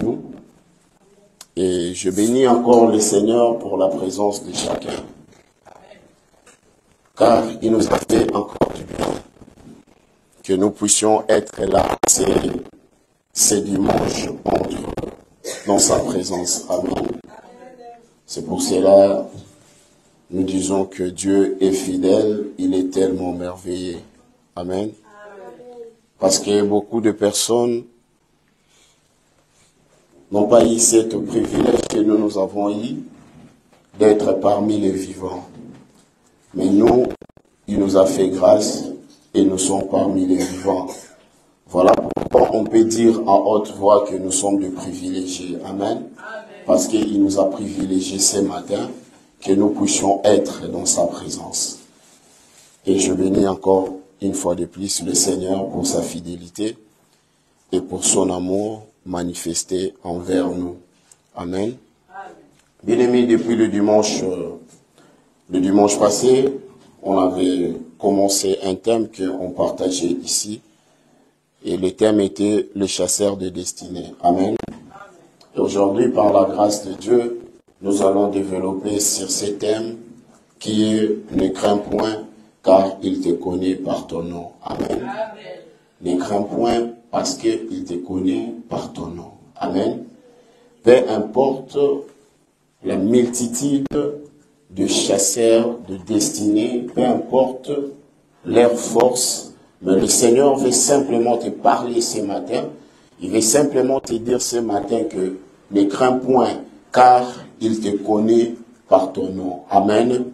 nous. Et je bénis encore le Seigneur pour la présence de chacun. Car il nous a fait encore du bien. Que nous puissions être là ces dimanches dans sa présence. Amen. C'est pour cela nous disons que Dieu est fidèle, il est tellement merveilleux. Amen. Parce que beaucoup de personnes n'ont pas eu ce privilège que nous avons eu d'être parmi les vivants. Mais nous, il nous a fait grâce et nous sommes parmi les vivants. Voilà pourquoi on peut dire en haute voix que nous sommes des privilégiés. Amen. Parce qu'il nous a privilégiés ce matin, que nous puissions être dans sa présence. Et je bénis encore une fois de plus le Seigneur pour sa fidélité et pour son amour manifesté envers nous. Amen. Bien-aimés, depuis le dimanche passé, on avait commencé un thème qu'on partageait ici. Et le thème était le chasseur de destinée. Amen. Et aujourd'hui, par la grâce de Dieu, nous allons développer sur ce thème qui est « Ne crains point, car il te connaît par ton nom ». Amen. Ne crains point, parce qu'il te connaît par ton nom. Amen. Peu importe la multitude de chasseurs de destinée, peu importe leur force, mais le Seigneur veut simplement te parler ce matin. Il veut simplement te dire ce matin que ne crains point, car il te connaît par ton nom. Amen.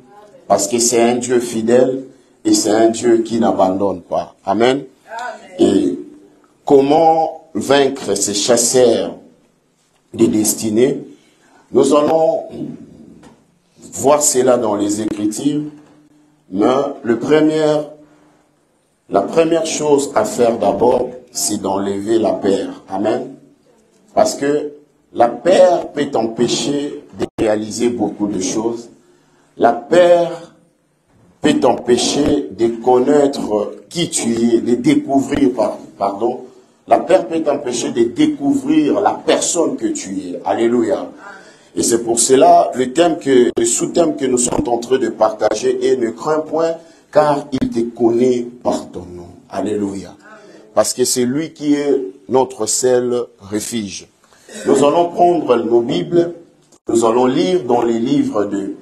Parce que c'est un Dieu fidèle et c'est un Dieu qui n'abandonne pas. Amen. Et comment vaincre ces chasseurs de destinée? Nous allons voir cela dans les Écritures, mais la première chose à faire d'abord, c'est d'enlever la peur. Amen. Parce que la peur peut t'empêcher de réaliser beaucoup de choses. La peur peut t'empêcher de connaître qui tu es, de découvrir, pardon. La peur peut t'empêcher de découvrir la personne que tu es. Alléluia. Et c'est pour cela, le sous-thème que nous sommes en train de partager est « Ne crains point, car il te connaît par ton nom ». Alléluia. Parce que c'est lui qui est notre seul refuge. Nous allons prendre nos Bibles, nous allons lire dans les livres de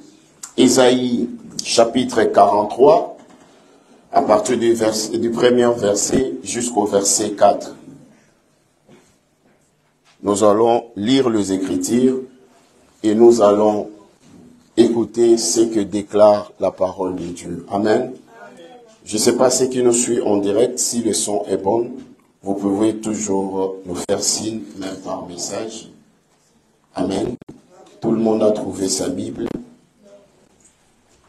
Ésaïe, chapitre 43, à partir du premier verset jusqu'au verset 4. Nous allons lire les Écritures et nous allons écouter ce que déclare la parole de Dieu. Amen. Je ne sais pas ce qui nous suit en direct, si le son est bon, vous pouvez toujours nous faire signe, même par message. Amen. Tout le monde a trouvé sa Bible.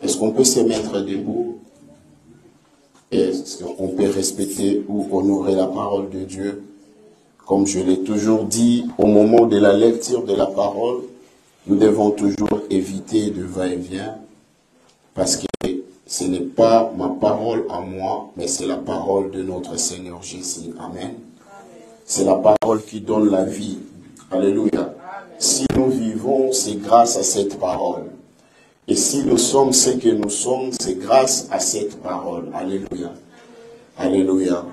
Est-ce qu'on peut se mettre debout? Est-ce qu'on peut respecter ou honorer la parole de Dieu? Comme je l'ai toujours dit, au moment de la lecture de la parole, nous devons toujours éviter de va-et-vient, parce que ce n'est pas ma parole à moi, mais c'est la parole de notre Seigneur Jésus. Amen. C'est la parole qui donne la vie. Alléluia. Si nous vivons, c'est grâce à cette parole. Et si nous sommes ce que nous sommes, c'est grâce à cette parole. Alléluia. Alléluia.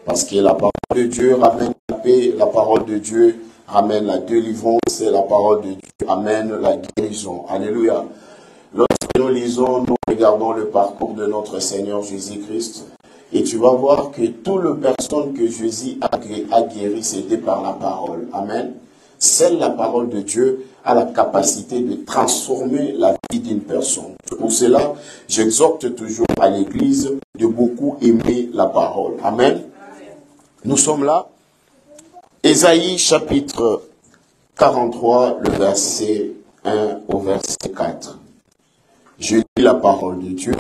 Parce que la parole de Dieu ramène la paix, la parole de Dieu ramène la délivrance, et la parole de Dieu amène la guérison. Alléluia. Lorsque nous lisons, nous regardons le parcours de notre Seigneur Jésus-Christ, et tu vas voir que toutes les personnes que Jésus a guéries, c'était par la parole. Amen. Seule la parole de Dieu a la capacité de transformer la vie d'une personne. Pour cela, j'exhorte toujours à l'Église de beaucoup aimer la parole. Amen. Nous sommes là. Ésaïe chapitre 43, le verset 1 au verset 4. Je lis la parole de Dieu.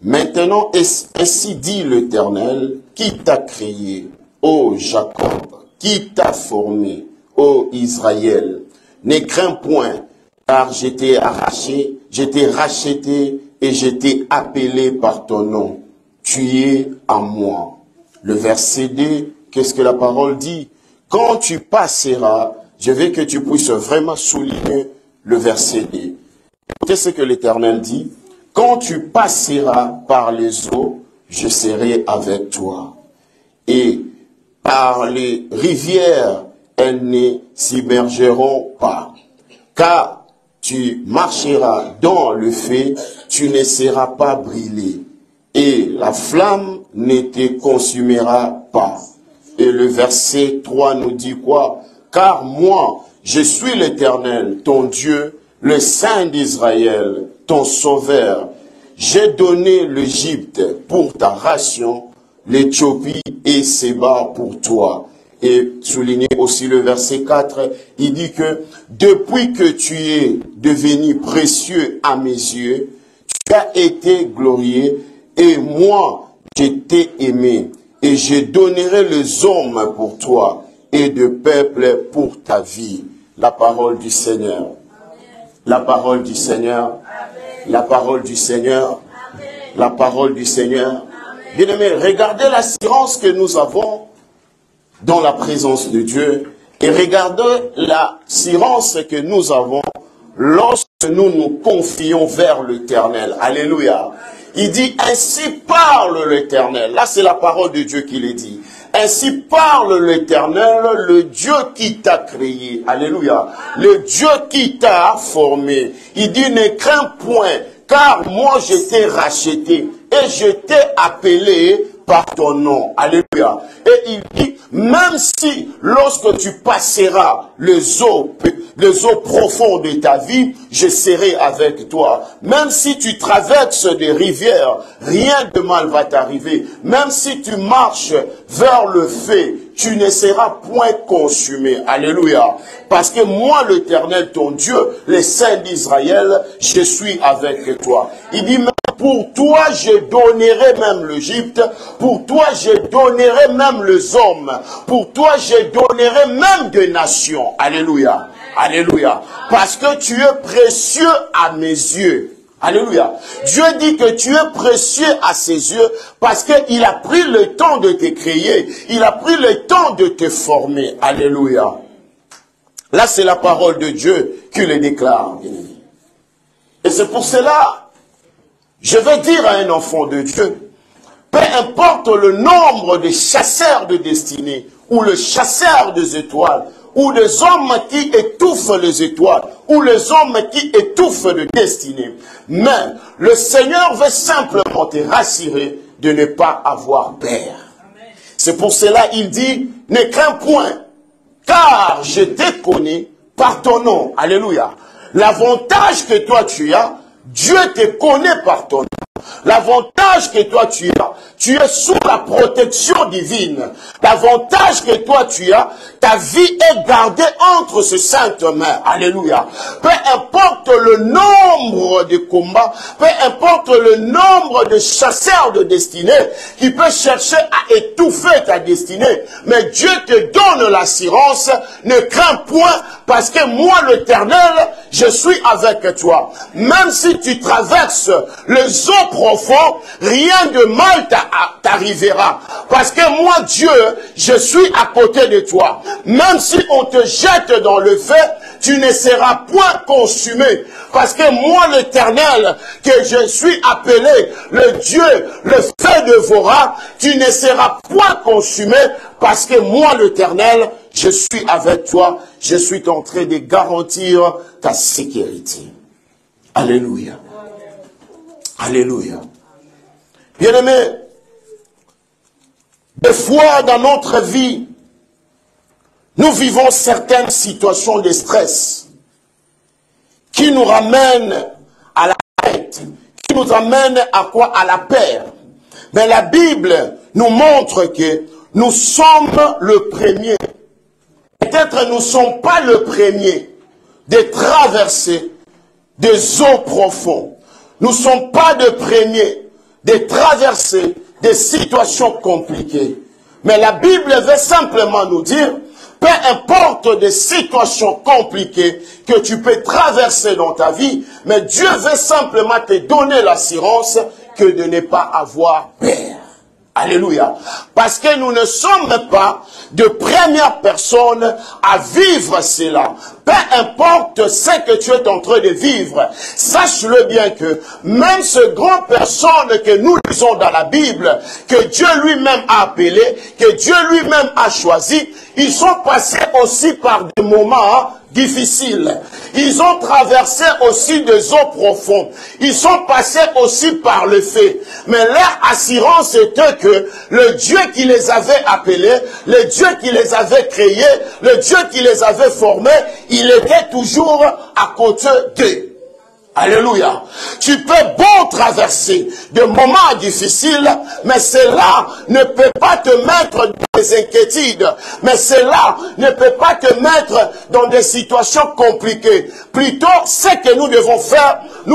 Maintenant, ainsi dit l'Éternel, qui t'a créé, ô Jacob, qui t'a formé, ô Israël. Ne crains point, car je t'ai arraché, je t'ai racheté et je t'ai appelé par ton nom. Tu es à moi. Le verset 2, qu'est-ce que la parole dit? Quand tu passeras, je veux que tu puisses vraiment souligner le verset 2. Écoutez ce que l'Éternel dit. Quand tu passeras par les eaux, je serai avec toi. Et par les rivières, elles ne s'immergeront pas. Car tu marcheras dans le feu, tu ne seras pas brûlé. Et la flamme ne te consumera pas. Et le verset 3 nous dit quoi? Car moi, je suis l'Éternel, ton Dieu, le Saint d'Israël, ton Sauveur. J'ai donné l'Égypte pour ta ration, l'Éthiopie et Séba pour toi. Et souligner aussi le verset 4, il dit que depuis que tu es devenu précieux à mes yeux, tu as été glorieux et moi, je t'ai aimé. Et je donnerai les hommes pour toi et de peuples pour ta vie. La parole du Seigneur. La parole du Seigneur. La parole du Seigneur. La parole du Seigneur. Bien-aimés, regardez l'assurance que nous avons dans la présence de Dieu et regardez l'assurance que nous avons lorsque nous nous confions vers l'Éternel. Alléluia. Il dit, ainsi parle l'Éternel. Là, c'est la parole de Dieu qui le dit. Ainsi parle l'Éternel, le Dieu qui t'a créé. Alléluia. Le Dieu qui t'a formé. Il dit, ne crains point, car moi je t'ai racheté et je t'ai appelé par ton nom. Alléluia. Et il dit, même si lorsque tu passeras les eaux profondes de ta vie, je serai avec toi. Même si tu traverses des rivières, rien de mal va t'arriver. Même si tu marches vers le feu, tu ne seras point consumé. Alléluia. Parce que moi, l'Éternel, ton Dieu, le Saint d'Israël, je suis avec toi. Il dit, pour toi, je donnerai même l'Égypte. Pour toi, je donnerai même les hommes. Pour toi, je donnerai même des nations. Alléluia. Alléluia. Parce que tu es précieux à mes yeux. Alléluia. Dieu dit que tu es précieux à ses yeux parce qu'il a pris le temps de te créer. Il a pris le temps de te former. Alléluia. Là, c'est la parole de Dieu qui le déclare. Et c'est pour cela, je vais dire à un enfant de Dieu, peu importe le nombre de chasseurs de destinée, ou le chasseur des étoiles, ou des hommes qui étouffent les étoiles, ou les hommes qui étouffent de destinée. Mais le Seigneur veut simplement te rassurer de ne pas avoir peur. C'est pour cela qu'il dit, ne crains point, car je te connais par ton nom. Alléluia. L'avantage que toi tu as, Dieu te connaît par ton nom. L'avantage que toi tu as, tu es sous la protection divine. L'avantage que toi tu as, ta vie est gardée entre ses saintes mains. Alléluia. Peu importe le nombre de combats, peu importe le nombre de chasseurs de destinée qui peut chercher à étouffer ta destinée, mais Dieu te donne l'assurance, ne crains point, parce que moi l'Éternel, je suis avec toi. Même si tu traverses les eaux profondes, rien de mal t'arrivera. Parce que moi, Dieu, je suis à côté de toi. Même si on te jette dans le feu, tu ne seras point consumé. Parce que moi, l'Éternel, que je suis appelé, le Dieu, le feu dévorera, tu ne seras point consumé. Parce que moi, l'Éternel, je suis avec toi. Je suis en train de garantir ta sécurité. Alléluia. Alléluia. Bien-aimés, des fois dans notre vie, nous vivons certaines situations de stress qui nous ramènent à la tête, qui nous amènent à quoi? À la peur. Mais la Bible nous montre que nous sommes le premier. Peut-être nous ne sommes pas le premier de traverser des eaux profondes. Nous ne sommes pas le premier de traverser des situations compliquées. Mais la Bible veut simplement nous dire, peu importe des situations compliquées que tu peux traverser dans ta vie, mais Dieu veut simplement te donner l'assurance que de ne pas avoir peur. Alléluia. Parce que nous ne sommes pas de première personne à vivre cela. Peu importe ce que tu es en train de vivre, sache-le bien que même ce grand personne que nous lisons dans la Bible, que Dieu lui-même a appelé, que Dieu lui-même a choisi, ils sont passés aussi par des moments difficiles. Ils ont traversé aussi des eaux profondes. Ils sont passés aussi par le feu. Mais leur assurance était que le Dieu qui les avait appelés, le Dieu qui les avait créés, le Dieu qui les avait formés, il était toujours à côté d'eux. Alléluia. Tu peux beau traverser des moments difficiles, mais cela ne peut pas te mettre dans des inquiétudes. Mais cela ne peut pas te mettre dans des situations compliquées. Plutôt, ce que nous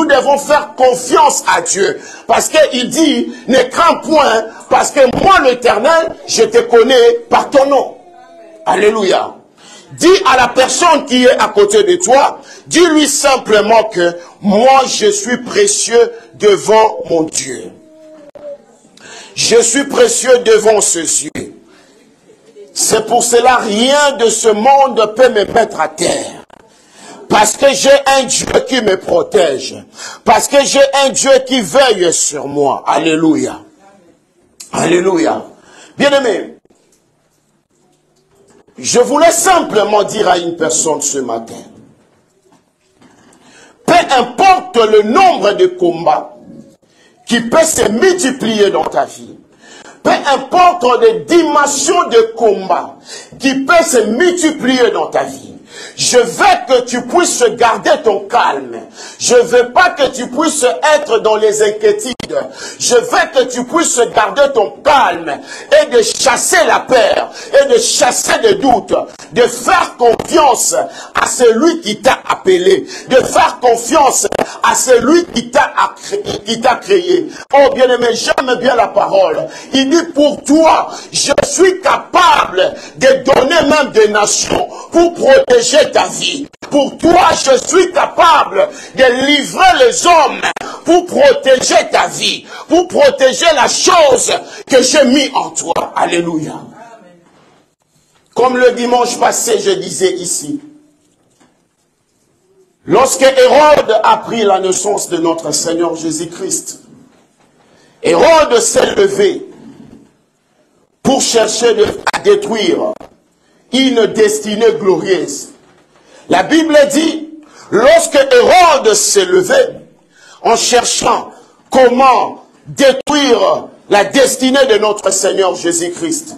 devons faire confiance à Dieu. Parce qu'il dit, ne crains point, parce que moi l'Éternel, je te connais par ton nom. Alléluia. Dis à la personne qui est à côté de toi, dis-lui simplement que moi je suis précieux devant mon Dieu. Je suis précieux devant ses yeux. C'est pour cela rien de ce monde peut me mettre à terre. Parce que j'ai un Dieu qui me protège. Parce que j'ai un Dieu qui veille sur moi. Alléluia. Alléluia. Bien-aimé, je voulais simplement dire à une personne ce matin, peu importe le nombre de combats qui peuvent se multiplier dans ta vie, peu importe les dimensions de combats qui peuvent se multiplier dans ta vie, je veux que tu puisses garder ton calme. Je ne veux pas que tu puisses être dans les inquiétudes. Je veux que tu puisses garder ton calme et de chasser la peur et de chasser les doutes, de faire confiance à celui qui t'a appelé, de faire confiance à celui qui t'a créé. Oh bien-aimé, j'aime bien la parole. Il dit pour toi, je suis capable de donner même des nations pour protéger ta vie. Pour toi, je suis capable de livrer les hommes pour protéger ta vie, pour protéger la chose que j'ai mis en toi. Alléluia. Comme le dimanche passé, je disais ici, lorsque Hérode a pris la naissance de notre Seigneur Jésus-Christ, Hérode s'est levé pour chercher à détruire une destinée glorieuse. La Bible dit, lorsque Hérode s'est levé, en cherchant comment détruire la destinée de notre Seigneur Jésus-Christ,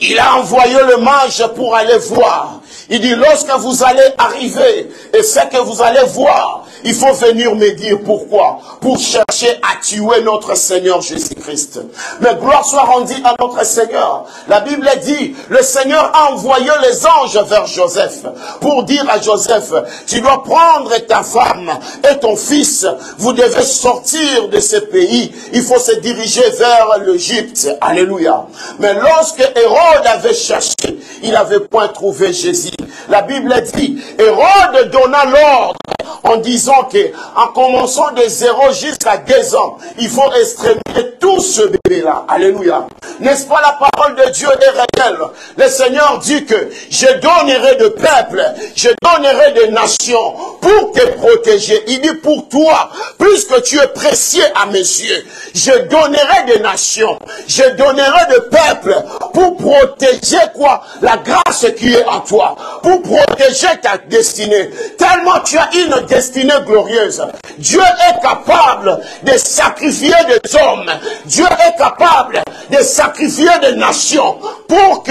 il a envoyé le mage pour aller voir. Il dit, lorsque vous allez arriver, et ce que vous allez voir, il faut venir me dire pourquoi. Pour chercher à tuer notre Seigneur Jésus-Christ. Mais gloire soit rendue à notre Seigneur. La Bible dit, le Seigneur a envoyé les anges vers Joseph pour dire à Joseph, tu dois prendre ta femme et ton fils, vous devez sortir de ce pays, il faut se diriger vers l'Égypte. Alléluia. Mais lorsque Hérode avait cherché, il n'avait point trouvé Jésus. La Bible dit, Hérode donna l'ordre en disant que, en commençant de 0 jusqu'à 2 ans, il faut exterminer tout ce bébé-là. Alléluia. N'est-ce pas la parole de Dieu est réelle? Le Seigneur dit que je donnerai de peuples, je donnerai de nations pour te protéger. Il dit pour toi, puisque tu es précieux à mes yeux, je donnerai des nations, je donnerai de peuples pour protéger quoi? La grâce qui est en toi, pour protéger ta destinée. Tellement tu as une destinée glorieuse. Dieu est capable de sacrifier des hommes. Dieu est capable de sacrifier des nations pour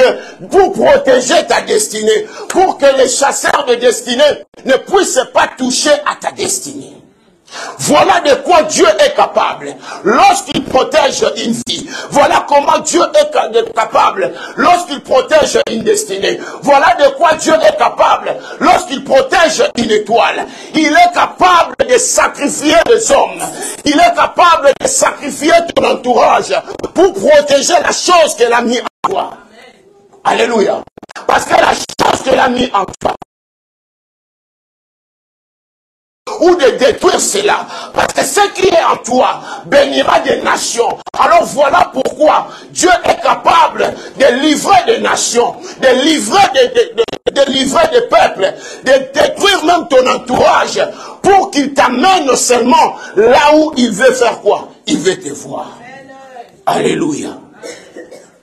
protéger ta destinée, pour que les chasseurs de destinée ne puissent pas toucher à ta destinée. Voilà de quoi Dieu est capable lorsqu'il protège une vie. Voilà comment Dieu est capable lorsqu'il protège une destinée. Voilà de quoi Dieu est capable lorsqu'il protège une étoile. Il est capable de sacrifier des hommes. Il est capable de sacrifier ton entourage pour protéger la chose qu'il a mis en toi. Alléluia. Parce que la chose qu'il a mis en toi, ou de détruire cela. Parce que ce qui est en toi bénira des nations. Alors voilà pourquoi Dieu est capable de livrer des nations, de livrer des peuples, de détruire même ton entourage pour qu'il t'amène seulement là où il veut faire quoi? Il veut te voir. Alléluia.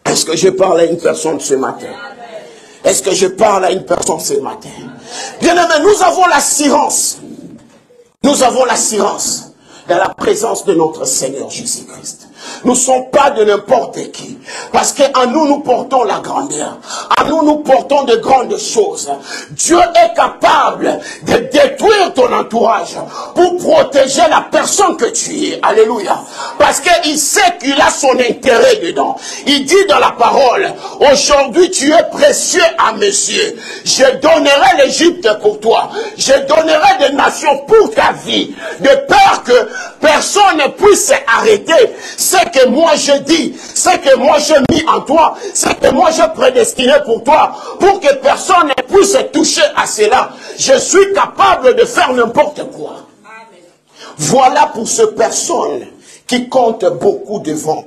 Est-ce que je parle à une personne ce matin? Est-ce que je parle à une personne ce matin? Bien-aimé, nous avons l'assurance. Nous avons l'assurance de la présence de notre Seigneur Jésus-Christ. Nous ne sommes pas de n'importe qui. Parce qu'en nous, nous portons la grandeur. En nous, nous portons de grandes choses. Dieu est capable de détruire ton entourage pour protéger la personne que tu es. Alléluia. Parce qu'il sait qu'il a son intérêt dedans. Il dit dans la parole, aujourd'hui tu es précieux à mes yeux. Je donnerai l'Égypte pour toi. Je donnerai des nations pour ta vie. De peur que personne ne puisse arrêter ce que moi je dis, ce que moi j'ai mis en toi, ce que moi j'ai prédestiné pour toi, pour que personne ne puisse toucher à cela. Je suis capable de faire n'importe quoi. Amen. Voilà pour ces personnes qui comptent beaucoup devant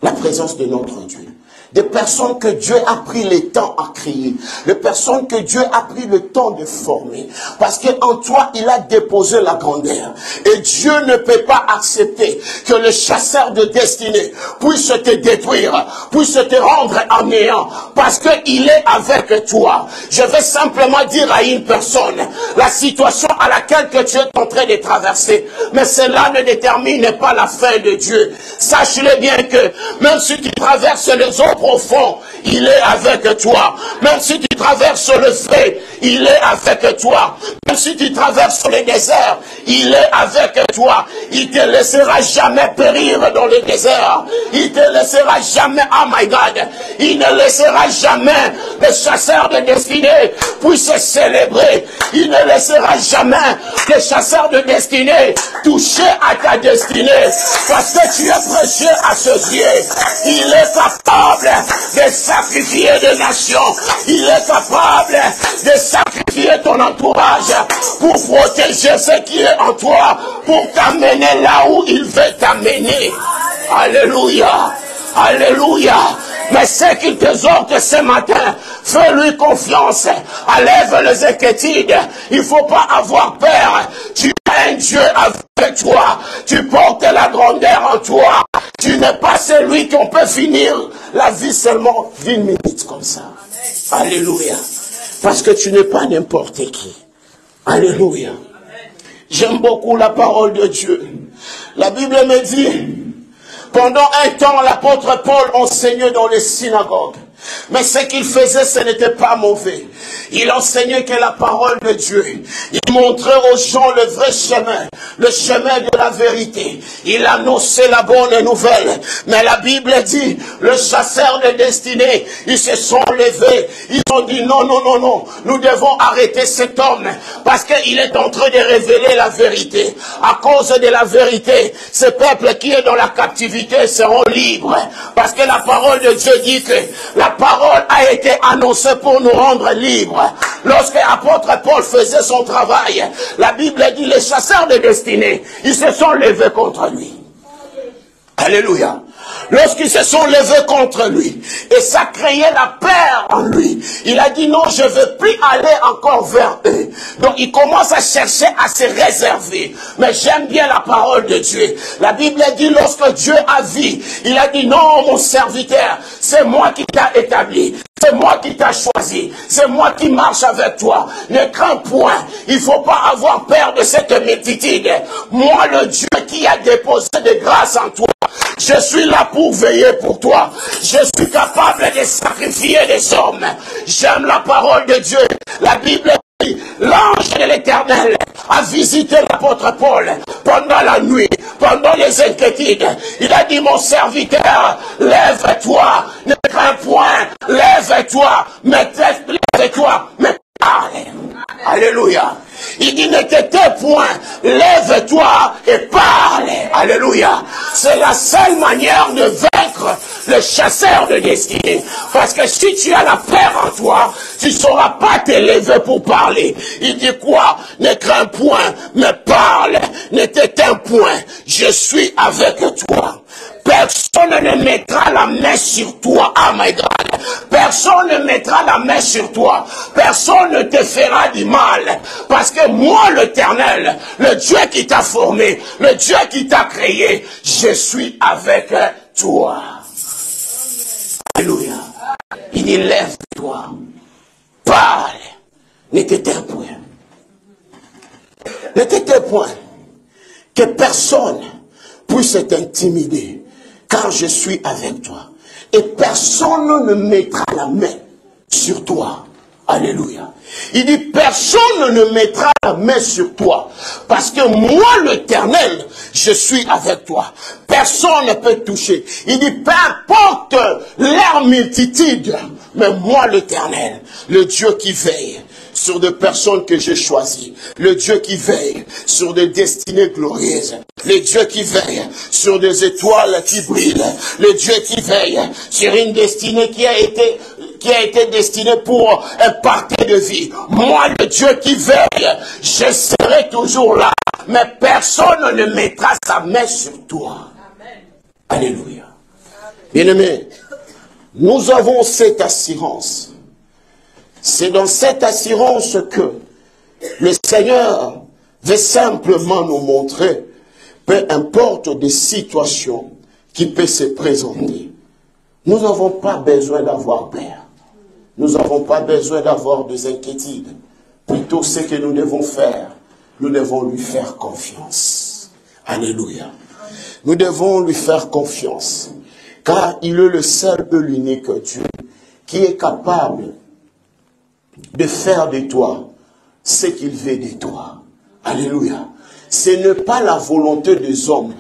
la présence de notre Dieu. Des personnes que Dieu a pris le temps à créer. Des personnes que Dieu a pris le temps de former. Parce qu'en toi, il a déposé la grandeur. Et Dieu ne peut pas accepter que le chasseur de destinée puisse te détruire, puisse te rendre en néant. Parce qu'il est avec toi. Je vais simplement dire à une personne, la situation à laquelle que tu es en train de traverser, mais cela ne détermine pas la fin de Dieu. Sache-le bien que même si tu traverses les eaux profondes, il est avec toi. Même si tu traverses le feu, il est avec toi. Même si tu traverses le désert, il est avec toi. Il te laissera jamais périr dans le désert. Il te laissera jamais, oh my God, il ne laissera jamais le chasseur de destinée puisse célébrer. Il ne laissera jamais le chasseur de destinée toucher à ta destinée. Parce que tu es précieux à ce Dieu. Il est capable de sacrifier des nations. Il est capable de sacrifier ton entourage pour protéger ce qui est en toi, pour t'amener là où il veut t'amener. Alléluia. Alléluia. Mais ce qu'il t'exhorte ce matin, fais-lui confiance. Enlève les inquiétudes. Il ne faut pas avoir peur. Tu as un Dieu avec toi. Tu portes la grandeur en toi. Tu n'es pas celui qu'on peut finir la vie seulement d'une minute comme ça. Alléluia. Parce que tu n'es pas n'importe qui. Alléluia. J'aime beaucoup la parole de Dieu. La Bible me dit, pendant un temps, l'apôtre Paul enseignait dans les synagogues. Mais ce qu'il faisait, ce n'était pas mauvais. Il enseignait que la parole de Dieu. Il montrait aux gens le vrai chemin, le chemin de la vérité. Il annonçait la bonne nouvelle. Mais la Bible dit, le chasseur de destinée, ils se sont levés. Ils ont dit non, non, non, non. Nous devons arrêter cet homme parce qu'il est en train de révéler la vérité. À cause de la vérité, ce peuple qui est dans la captivité seront libres. Parce que la parole de Dieu dit que la parole a été annoncée pour nous rendre libres. Lorsque l'apôtre Paul faisait son travail, la Bible dit les chasseurs de destinée, ils se sont levés contre lui. Alléluia. Lorsqu'ils se sont levés contre lui, et ça créait la peur en lui, il a dit non, je ne veux plus aller encore vers eux. Donc il commence à chercher à se réserver. Mais j'aime bien la parole de Dieu. La Bible dit lorsque Dieu a vu, il a dit non, mon serviteur, c'est moi qui t'ai établi. C'est moi qui t'ai choisi. C'est moi qui marche avec toi. Ne crains point. Il ne faut pas avoir peur de cette multitude. Moi, le Dieu qui a déposé de grâce en toi, je suis là pour veiller pour toi. Je suis capable de sacrifier des hommes. J'aime la parole de Dieu. La Bible dit, l'ange de l'Éternel a visité l'apôtre Paul pendant la nuit, pendant les inquiétudes. Il a dit, mon serviteur, lève-toi, ne crains point, lève-toi, lève-toi, mais parle. Alléluia. Il dit, ne t'étais point, lève-toi et parle. Alléluia. C'est la seule manière de vaincre le chasseur de destinée. Parce que si tu as la peur en toi, tu ne sauras pas t'élever pour parler. Il dit quoi? Ne crains point, mais parle. Ne t'éteins point. Je suis avec toi. Personne ne mettra la main sur toi. Oh my God. Personne ne mettra la main sur toi. Personne ne te fera du mal. Parce que moi, l'Éternel, le Dieu qui t'a formé, le Dieu qui t'a créé, je suis avec toi. Alléluia. Il dit, lève-toi. Parle. Ne t'éteins point. Ne t'éteins point. Que personne puisse t'intimider. Car je suis avec toi. Et personne ne mettra la main sur toi. Alléluia. Il dit, personne ne mettra la main sur toi. Parce que moi, l'Éternel, je suis avec toi. Personne ne peut toucher. Il dit, peu importe leur multitude, mais moi, l'Éternel, le Dieu qui veille sur des personnes que j'ai choisies, le Dieu qui veille sur des destinées glorieuses, le Dieu qui veille sur des étoiles qui brillent, le Dieu qui veille sur une destinée qui a été destinée pour un parti de vie. Moi, le Dieu qui veille, je serai toujours là, mais personne ne mettra sa main sur toi. Amen. Alléluia. Bien-aimés, nous avons cette assurance. C'est dans cette assurance que le Seigneur veut simplement nous montrer, peu importe des situations qui peuvent se présenter. Nous n'avons pas besoin d'avoir peur. Nous n'avons pas besoin d'avoir des inquiétudes. Plutôt ce que nous devons faire, nous devons lui faire confiance. Alléluia. Nous devons lui faire confiance. Car il est le seul et l'unique Dieu qui est capable de faire de toi ce qu'il veut de toi. Alléluia. Ce n'est pas la volonté des hommes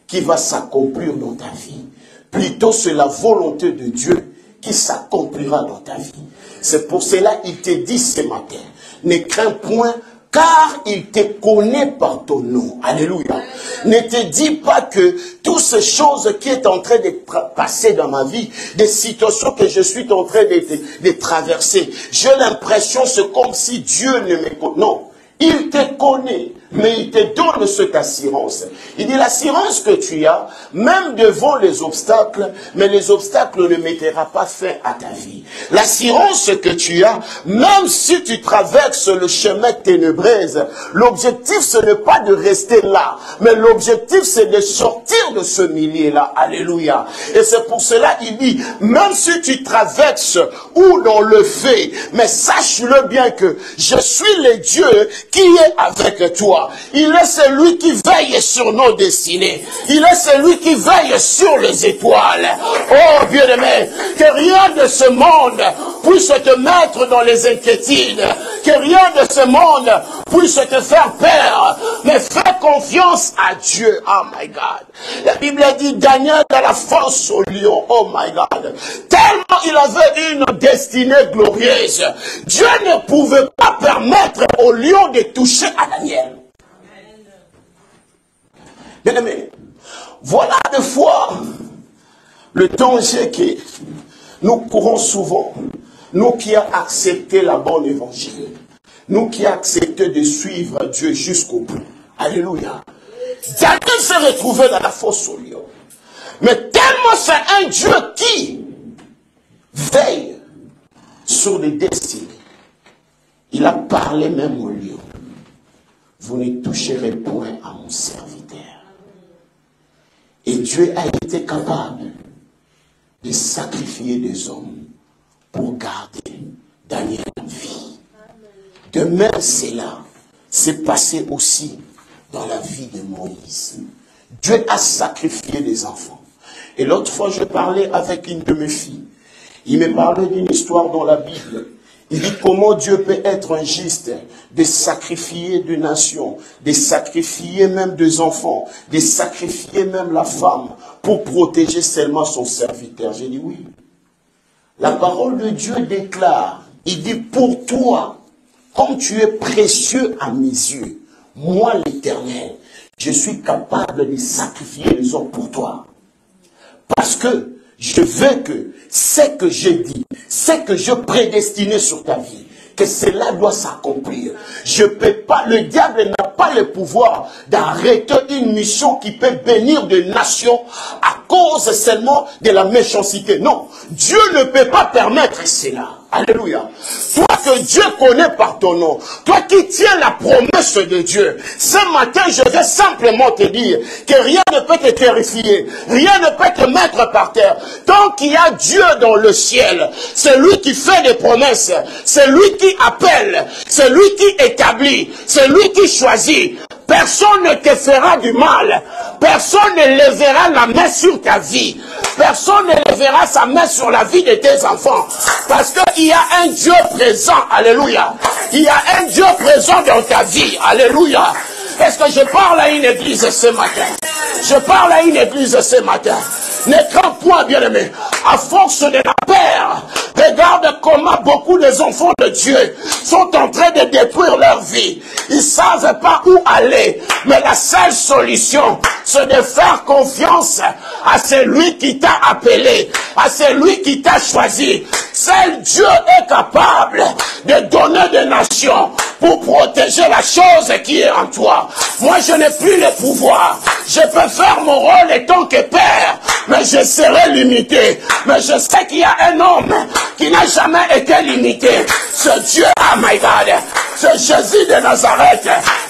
qui va s'accomplir dans ta vie. Plutôt c'est la volonté de Dieu qui s'accomplira dans ta vie. C'est pour cela qu'il te dit ce matin, ne crains point, car il te connaît par ton nom. Alléluia. Ne te dis pas que toutes ces choses qui sont en train de passer dans ma vie, des situations que je suis en train de traverser, j'ai l'impression c'est comme si Dieu ne me connaît. Non. Il te connaît, mais il te donne cette assurance. Il dit l'assurance que tu as, même devant les obstacles, mais les obstacles ne mettront pas fin à ta vie. L'assurance que tu as, même si tu traverses le chemin ténébreux, l'objectif ce n'est pas de rester là, mais l'objectif c'est de sortir de ce milieu-là. Alléluia. Et c'est pour cela qu'il dit, même si tu traverses ou dans le feu, mais sache-le bien que je suis le Dieu qui est avec toi. Il est celui qui veille sur nos destinées. Il est celui qui veille sur les étoiles. Oh, bien-aimé, que rien de ce monde puisse te mettre dans les inquiétudes. Que rien de ce monde puisse te faire peur. Mais fais confiance à Dieu. Oh my God. La Bible dit Daniel dans la fosse au lion. Oh my God. Tellement il avait une destinée glorieuse. Dieu ne pouvait pas permettre au lion de toucher à Daniel. Bien aimé, voilà des fois le danger que nous courons souvent. Nous qui avons accepté la bonne évangile. Nous qui avons accepté de suivre Dieu jusqu'au bout. Alléluia. Daniel s'est retrouvé dans la fosse au lion. Mais tellement c'est un Dieu qui veille sur les destinées. Il a parlé même au lion. Vous ne toucherez point à mon serviteur. Et Dieu a été capable de sacrifier des hommes pour garder Daniel en vie. De même, cela s'est passé aussi dans la vie de Moïse. Dieu a sacrifié des enfants. Et l'autre fois, je parlais avec une de mes filles. Il me parlait d'une histoire dans la Bible. Il dit comment Dieu peut être injuste de sacrifier des nations, de sacrifier même des enfants, de sacrifier même la femme pour protéger seulement son serviteur. J'ai dit oui. La parole de Dieu déclare, il dit pour toi, comme tu es précieux à mes yeux, moi l'Éternel, je suis capable de sacrifier les hommes pour toi. Parce que je veux que ce que j'ai dit, ce que je prédestinais sur ta vie, que cela doit s'accomplir. Je peux pas, le diable n'a pas le pouvoir d'arrêter une mission qui peut bénir des nations à cause seulement de la méchanceté. Non, Dieu ne peut pas permettre cela. Alléluia. Toi que Dieu connaît par ton nom, toi qui tiens la promesse de Dieu, ce matin je vais simplement te dire que rien ne peut te terrifier, rien ne peut te mettre par terre. Tant qu'il y a Dieu dans le ciel, c'est lui qui fait des promesses, c'est lui qui appelle, c'est lui qui établit, c'est lui qui choisit. Personne ne te fera du mal. Personne ne lèvera la main sur ta vie. Personne ne lèvera sa main sur la vie de tes enfants. Parce qu'il y a un Dieu présent. Alléluia. Il y a un Dieu présent dans ta vie. Alléluia. Est-ce que je parle à une église ce matin? Je parle à une église ce matin. Ne crains point, bien-aimé. À force de la peur, regarde comment beaucoup des enfants de Dieu sont en train de détruire leur vie. Ils ne savent pas où aller. Mais la seule solution, c'est de faire confiance à celui qui t'a appelé, à celui qui t'a choisi. Seul Dieu est capable de donner des nations pour protéger la chose qui est en toi. Moi, je n'ai plus le pouvoir. Je peux faire mon rôle en tant que père, mais je serai limité. Mais je sais qu'il y a un homme qui n'a jamais été limité. Ce Dieu, oh my God, ce Jésus de Nazareth,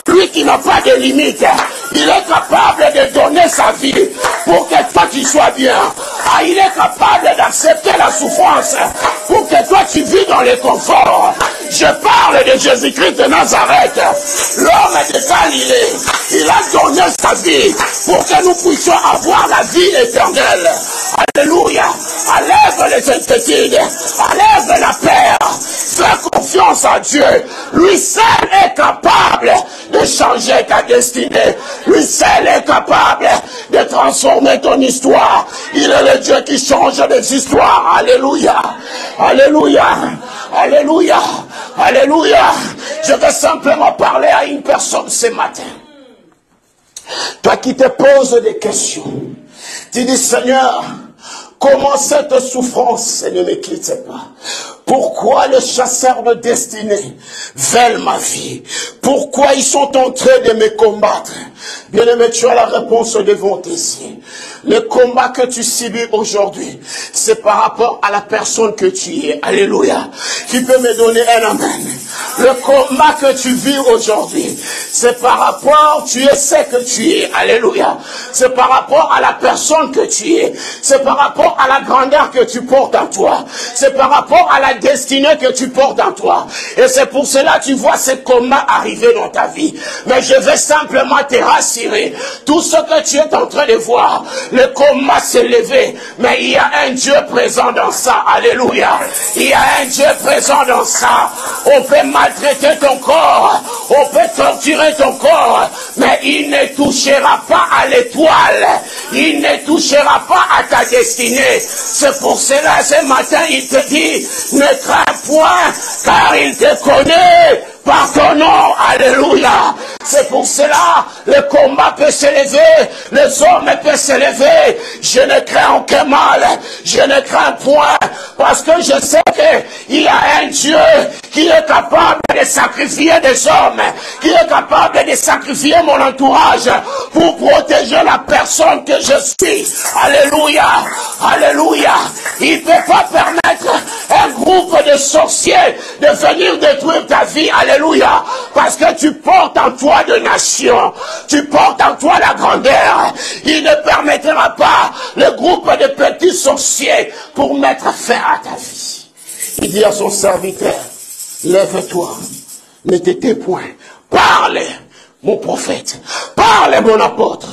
lui qui n'a pas de limite, il est capable de donner sa vie pour que toi tu sois bien. Ah, il est capable d'accepter la souffrance pour que toi tu vis dans le confort. Je parle de Jésus-Christ de Nazareth, l'homme de Galilée. Il a donné sa vie pour que nous puissions avoir la vie éternelle. Alléluia. Enlève les inquiétudes, enlève la peur. Fais confiance à Dieu. Lui seul est capable de changer ta destinée. Lui seul est capable de transformer ton histoire. Il est le Dieu qui change des histoires. Alléluia. Alléluia. Alléluia. Alléluia. Je vais simplement parler à une personne ce matin. Toi qui te poses des questions. Tu dis, Seigneur, comment cette souffrance ne me quitte pas? Pourquoi les chasseurs de destinée veulent ma vie? Pourquoi ils sont en train de me combattre? Bien-aimé, tu as la réponse devant tes yeux. Le combat que tu subis aujourd'hui, c'est par rapport à la personne que tu es. Alléluia. Qui peut me donner un amen? Le combat que tu vis aujourd'hui, c'est par rapport, tu es ce que tu es. Alléluia. C'est par rapport à la personne que tu es. C'est par rapport à la grandeur que tu portes en toi. C'est par rapport à la destinée que tu portes en toi. Et c'est pour cela que tu vois ce combat arriver dans ta vie. Mais je vais simplement te rassurer. Tout ce que tu es en train de voir, le combat s'est levé. Mais il y a un Dieu présent dans ça. Alléluia. Il y a un Dieu présent dans ça. On peut maltraiter ton corps. On peut torturer ton corps. Mais il ne touchera pas à l'étoile. Il ne touchera pas à ta destinée. C'est pour cela, ce matin, il te dit, ne crains point, car il te connaît par ton nom. Alléluia. C'est pour cela, le combat peut s'élever, les hommes peuvent s'élever. Je ne crains aucun mal, je ne crains point, parce que je sais qu'il y a un Dieu qui est capable de sacrifier des hommes, qui est capable de sacrifier mon entourage pour protéger la personne que je suis. Alléluia. Alléluia. Il ne peut pas permettre un groupe de sorciers de venir détruire ta vie. Alléluia. Parce que tu portes en toi de nation. Tu portes en toi la grandeur. Il ne permettra pas le groupe de petits sorciers pour mettre fin à ta vie. Il dit à son serviteur, lève-toi, ne te tais point, parle, mon prophète, parle, mon apôtre.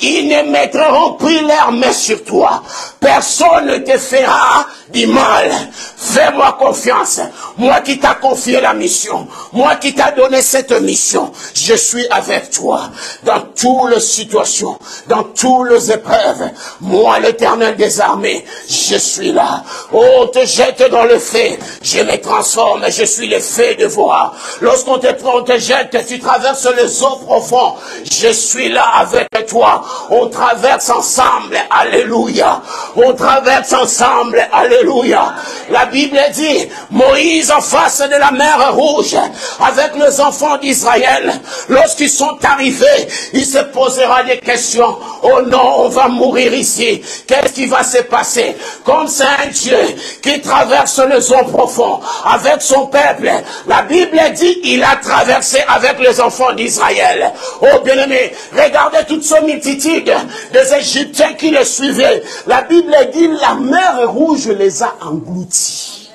Ils ne mettront plus leur main sur toi. personne ne te fera du mal. Fais-moi confiance. Moi qui t'a confié la mission, moi qui t'a donné cette mission, je suis avec toi dans toutes les situations, dans toutes les épreuves. Moi, l'Éternel des armées, je suis là. Oh, te jette dans le feu, je me transforme, je suis le feu de voir. Lorsqu'on te jette, tu traverses les eaux profondes, je suis là avec toi. On traverse ensemble, alléluia. On traverse ensemble, alléluia. La Bible dit, Moïse en face de la mer Rouge, avec les enfants d'Israël, lorsqu'ils sont arrivés, il se posera des questions. Oh non, on va mourir ici. Qu'est-ce qui va se passer? Comme c'est un Dieu qui traverse les eaux profondes avec son peuple. La Bible dit, il a traversé avec les enfants d'Israël. Oh bien-aimé, regardez toute cette multitude des Égyptiens qui le suivaient. La Bible dit, la mer Rouge les a engloutis.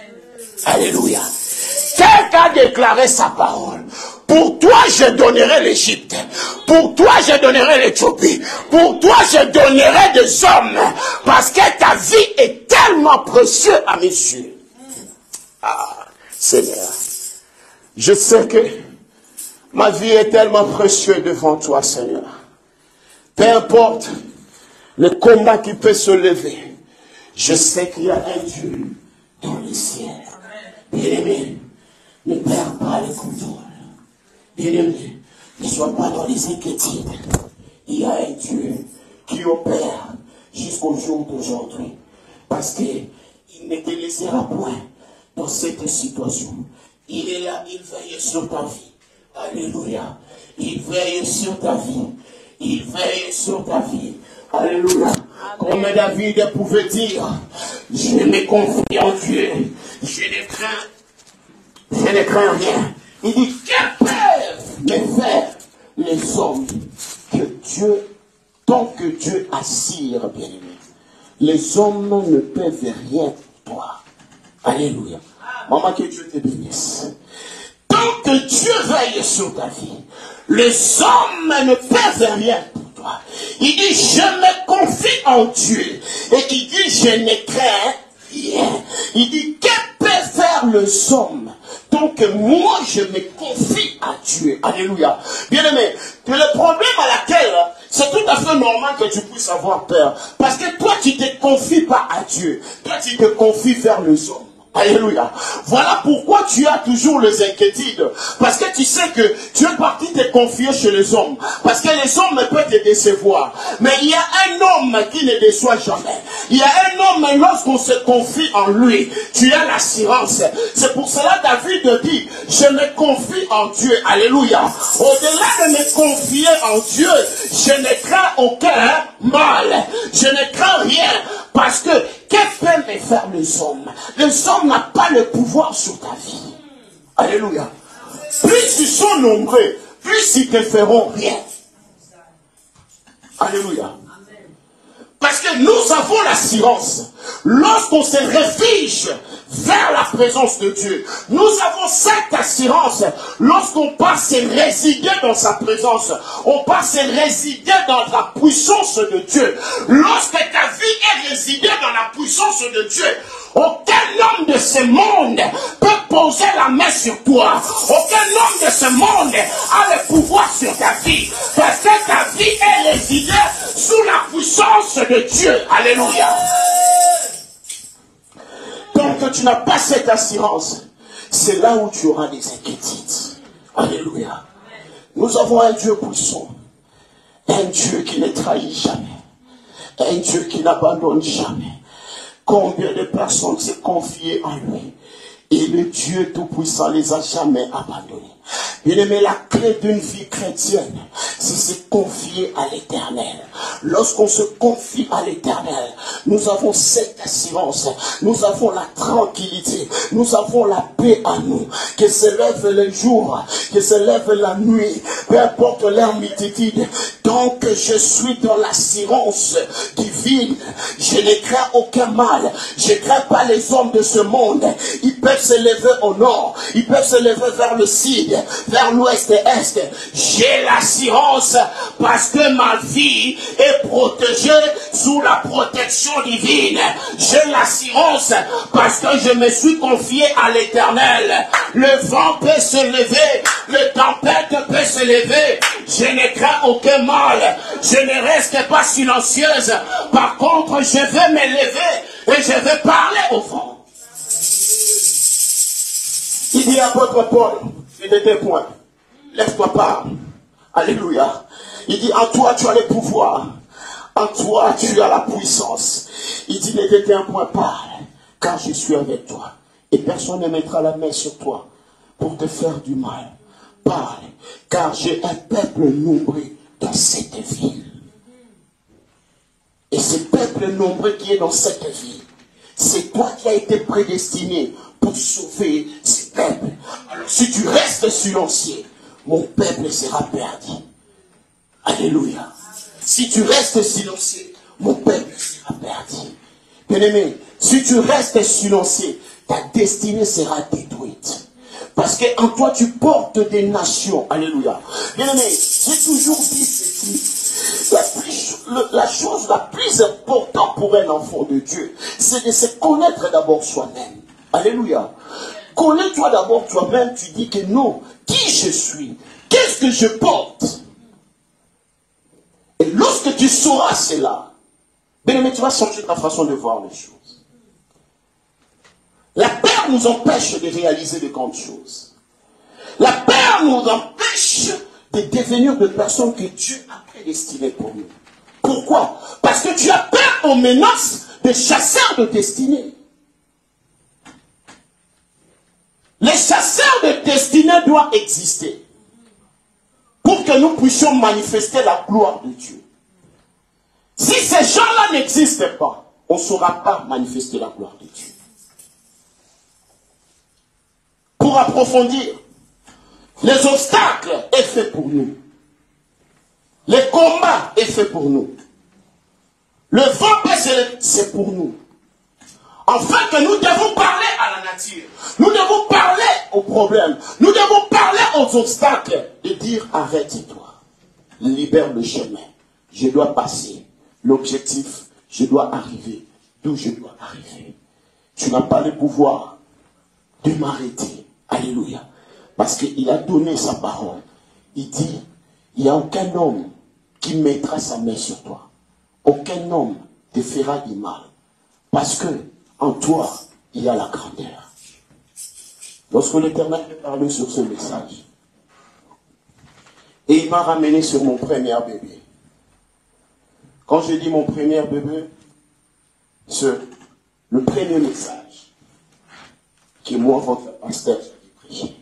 Alléluia. Quelqu'un a déclaré sa parole. Pour toi, je donnerai l'Égypte. Pour toi, je donnerai l'Éthiopie. Pour toi, je donnerai des hommes. Parce que ta vie est tellement précieuse à mes yeux. Ah, Seigneur. Je sais que ma vie est tellement précieuse devant toi, Seigneur. Peu importe le combat qui peut se lever, je sais qu'il y a un Dieu dans le ciel. Bien-aimé, ne perds pas le contrôle. Bien-aimé, ne sois pas dans les inquiétudes. Il y a un Dieu qui opère jusqu'au jour d'aujourd'hui. Parce qu'il ne te laissera point dans cette situation. Il est là, il veille sur ta vie. Alléluia. Il veille sur ta vie. Il veille sur ta vie. Alléluia. Comme David pouvait dire, je me confie en Dieu. Je ne crains rien. Il dit, que peuvent me faire les hommes que Dieu, tant que Dieu assire, bien-aimé. Les hommes ne peuvent rien pour toi. Alléluia. Maman, que Dieu te bénisse. Tant que Dieu veille sur ta vie, les hommes ne peuvent rien pour toi. Il dit, je me confie en Dieu. Et il dit, je ne crains rien. Il dit, que peuvent faire les hommes tant que moi je me confie à Dieu? Alléluia. Bien-aimé, le problème à laquelle c'est tout à fait normal que tu puisses avoir peur. Parce que toi, tu ne te confies pas à Dieu. Toi, tu te confies vers les hommes. Alléluia. Voilà pourquoi tu as toujours les inquiétudes. Parce que tu sais que tu es parti te confier chez les hommes. Parce que les hommes peuvent te décevoir. Mais il y a un homme qui ne déçoit jamais. Il y a un homme, lorsqu'on se confie en lui, tu as l'assurance. C'est pour cela David dit, je me confie en Dieu. Alléluia. Au-delà de me confier en Dieu, je ne crains aucun mal. Je ne crains rien. Parce que, que peuvent me faire les hommes? Les hommes n'ont pas le pouvoir sur ta vie. Alléluia. Plus ils sont nombreux, plus ils te feront rien. Alléluia. Parce que nous avons l'assurance. Lorsqu'on se réfugie vers la présence de Dieu, nous avons cette assurance. Lorsqu'on passe se résider dans sa présence, on passe se résider dans la puissance de Dieu. Lorsque ta vie est résidée dans la puissance de Dieu, aucun homme de ce monde peut poser la main sur toi. Aucun homme de ce monde a le pouvoir sur ta vie. Parce que ta vie est résidée sous la puissance de Dieu. Alléluia. Tant que tu n'as pas cette assurance, c'est là où tu auras des inquiétudes. Alléluia. Nous avons un Dieu puissant. Un Dieu qui ne trahit jamais. Un Dieu qui n'abandonne jamais. Combien de personnes se confient en lui? Et le Dieu Tout-Puissant les a jamais abandonnés. Bien-aimé, la clé d'une vie chrétienne, c'est se confier à l'Éternel. Lorsqu'on se confie à l'Éternel, nous avons cette assurance, nous avons la tranquillité, nous avons la paix en nous. Que se lève le jour, que se lève la nuit, peu importe leur multitude, Donc je suis dans l'assurance divine. Je ne crains aucun mal. Je ne crains pas les hommes de ce monde. Ils peuvent se lever au nord. Ils peuvent se lever vers le sud, vers l'ouest et est. J'ai l'assurance parce que ma vie est protégée sous la protection divine. J'ai l'assurance parce que je me suis confié à l'Éternel. Le vent peut se lever, le tempête peut se lever. Je ne crains aucun mal. Je ne reste pas silencieuse. Par contre, je vais me lever et je vais parler au vent. Il dit à apôtre Paul, il n'était point. Lève-toi pas. Alléluia. Il dit, en toi tu as le pouvoir. En toi tu as la puissance. Il dit, ne t'éteins point, parle, car je suis avec toi. Et personne ne mettra la main sur toi pour te faire du mal. Parle, car j'ai un peuple nombreux dans cette ville. Et ce peuple nombreux qui est dans cette ville, c'est toi qui as été prédestiné pour sauver ce peuple. Alors si tu restes silencieux, mon peuple sera perdu. Alléluia. Si tu restes silencieux, mon peuple sera perdu. Bien-aimé, si tu restes silencieux, ta destinée sera détruite. Parce qu'en toi, tu portes des nations. Alléluia. Bien-aimé, j'ai toujours dit ceci. La chose la plus importante pour un enfant de Dieu, c'est de se connaître d'abord soi-même. Alléluia. Connais-toi d'abord toi-même, tu dis que non. Qui je suis? Qu'est-ce que je porte? Et lorsque tu sauras cela, bien-aimé, tu vas changer ta façon de voir les choses. La peur nous empêche de réaliser de grandes choses. La peur nous empêche de devenir des personnes que Dieu a prédestinées pour nous. Pourquoi? Parce que tu as peur aux menaces des chasseurs de destinée. Les chasseurs de destinée doivent exister pour que nous puissions manifester la gloire de Dieu. Si ces gens-là n'existent pas, on ne saura pas manifester la gloire de Dieu. Pour approfondir, les obstacles est fait pour nous. Les combats est fait pour nous. Le vent, c'est pour nous. Enfin que nous devons parler à la nature. Nous devons parler aux problèmes. Nous devons parler aux obstacles. Et dire, arrête-toi. Libère le chemin. Je dois passer. L'objectif, je dois arriver. D'où je dois arriver. Tu n'as pas le pouvoir de m'arrêter. Alléluia. Parce qu'il a donné sa parole. Il dit, il n'y a aucun homme qui mettra sa main sur toi. Aucun homme te fera du mal. Parce que en toi, il y a la grandeur. Lorsque l'Éternel m'a parlé sur ce message, et il m'a ramené sur mon premier bébé. Quand je dis mon premier bébé, c'est le premier message qui moi, votre pasteur, j'ai prêché.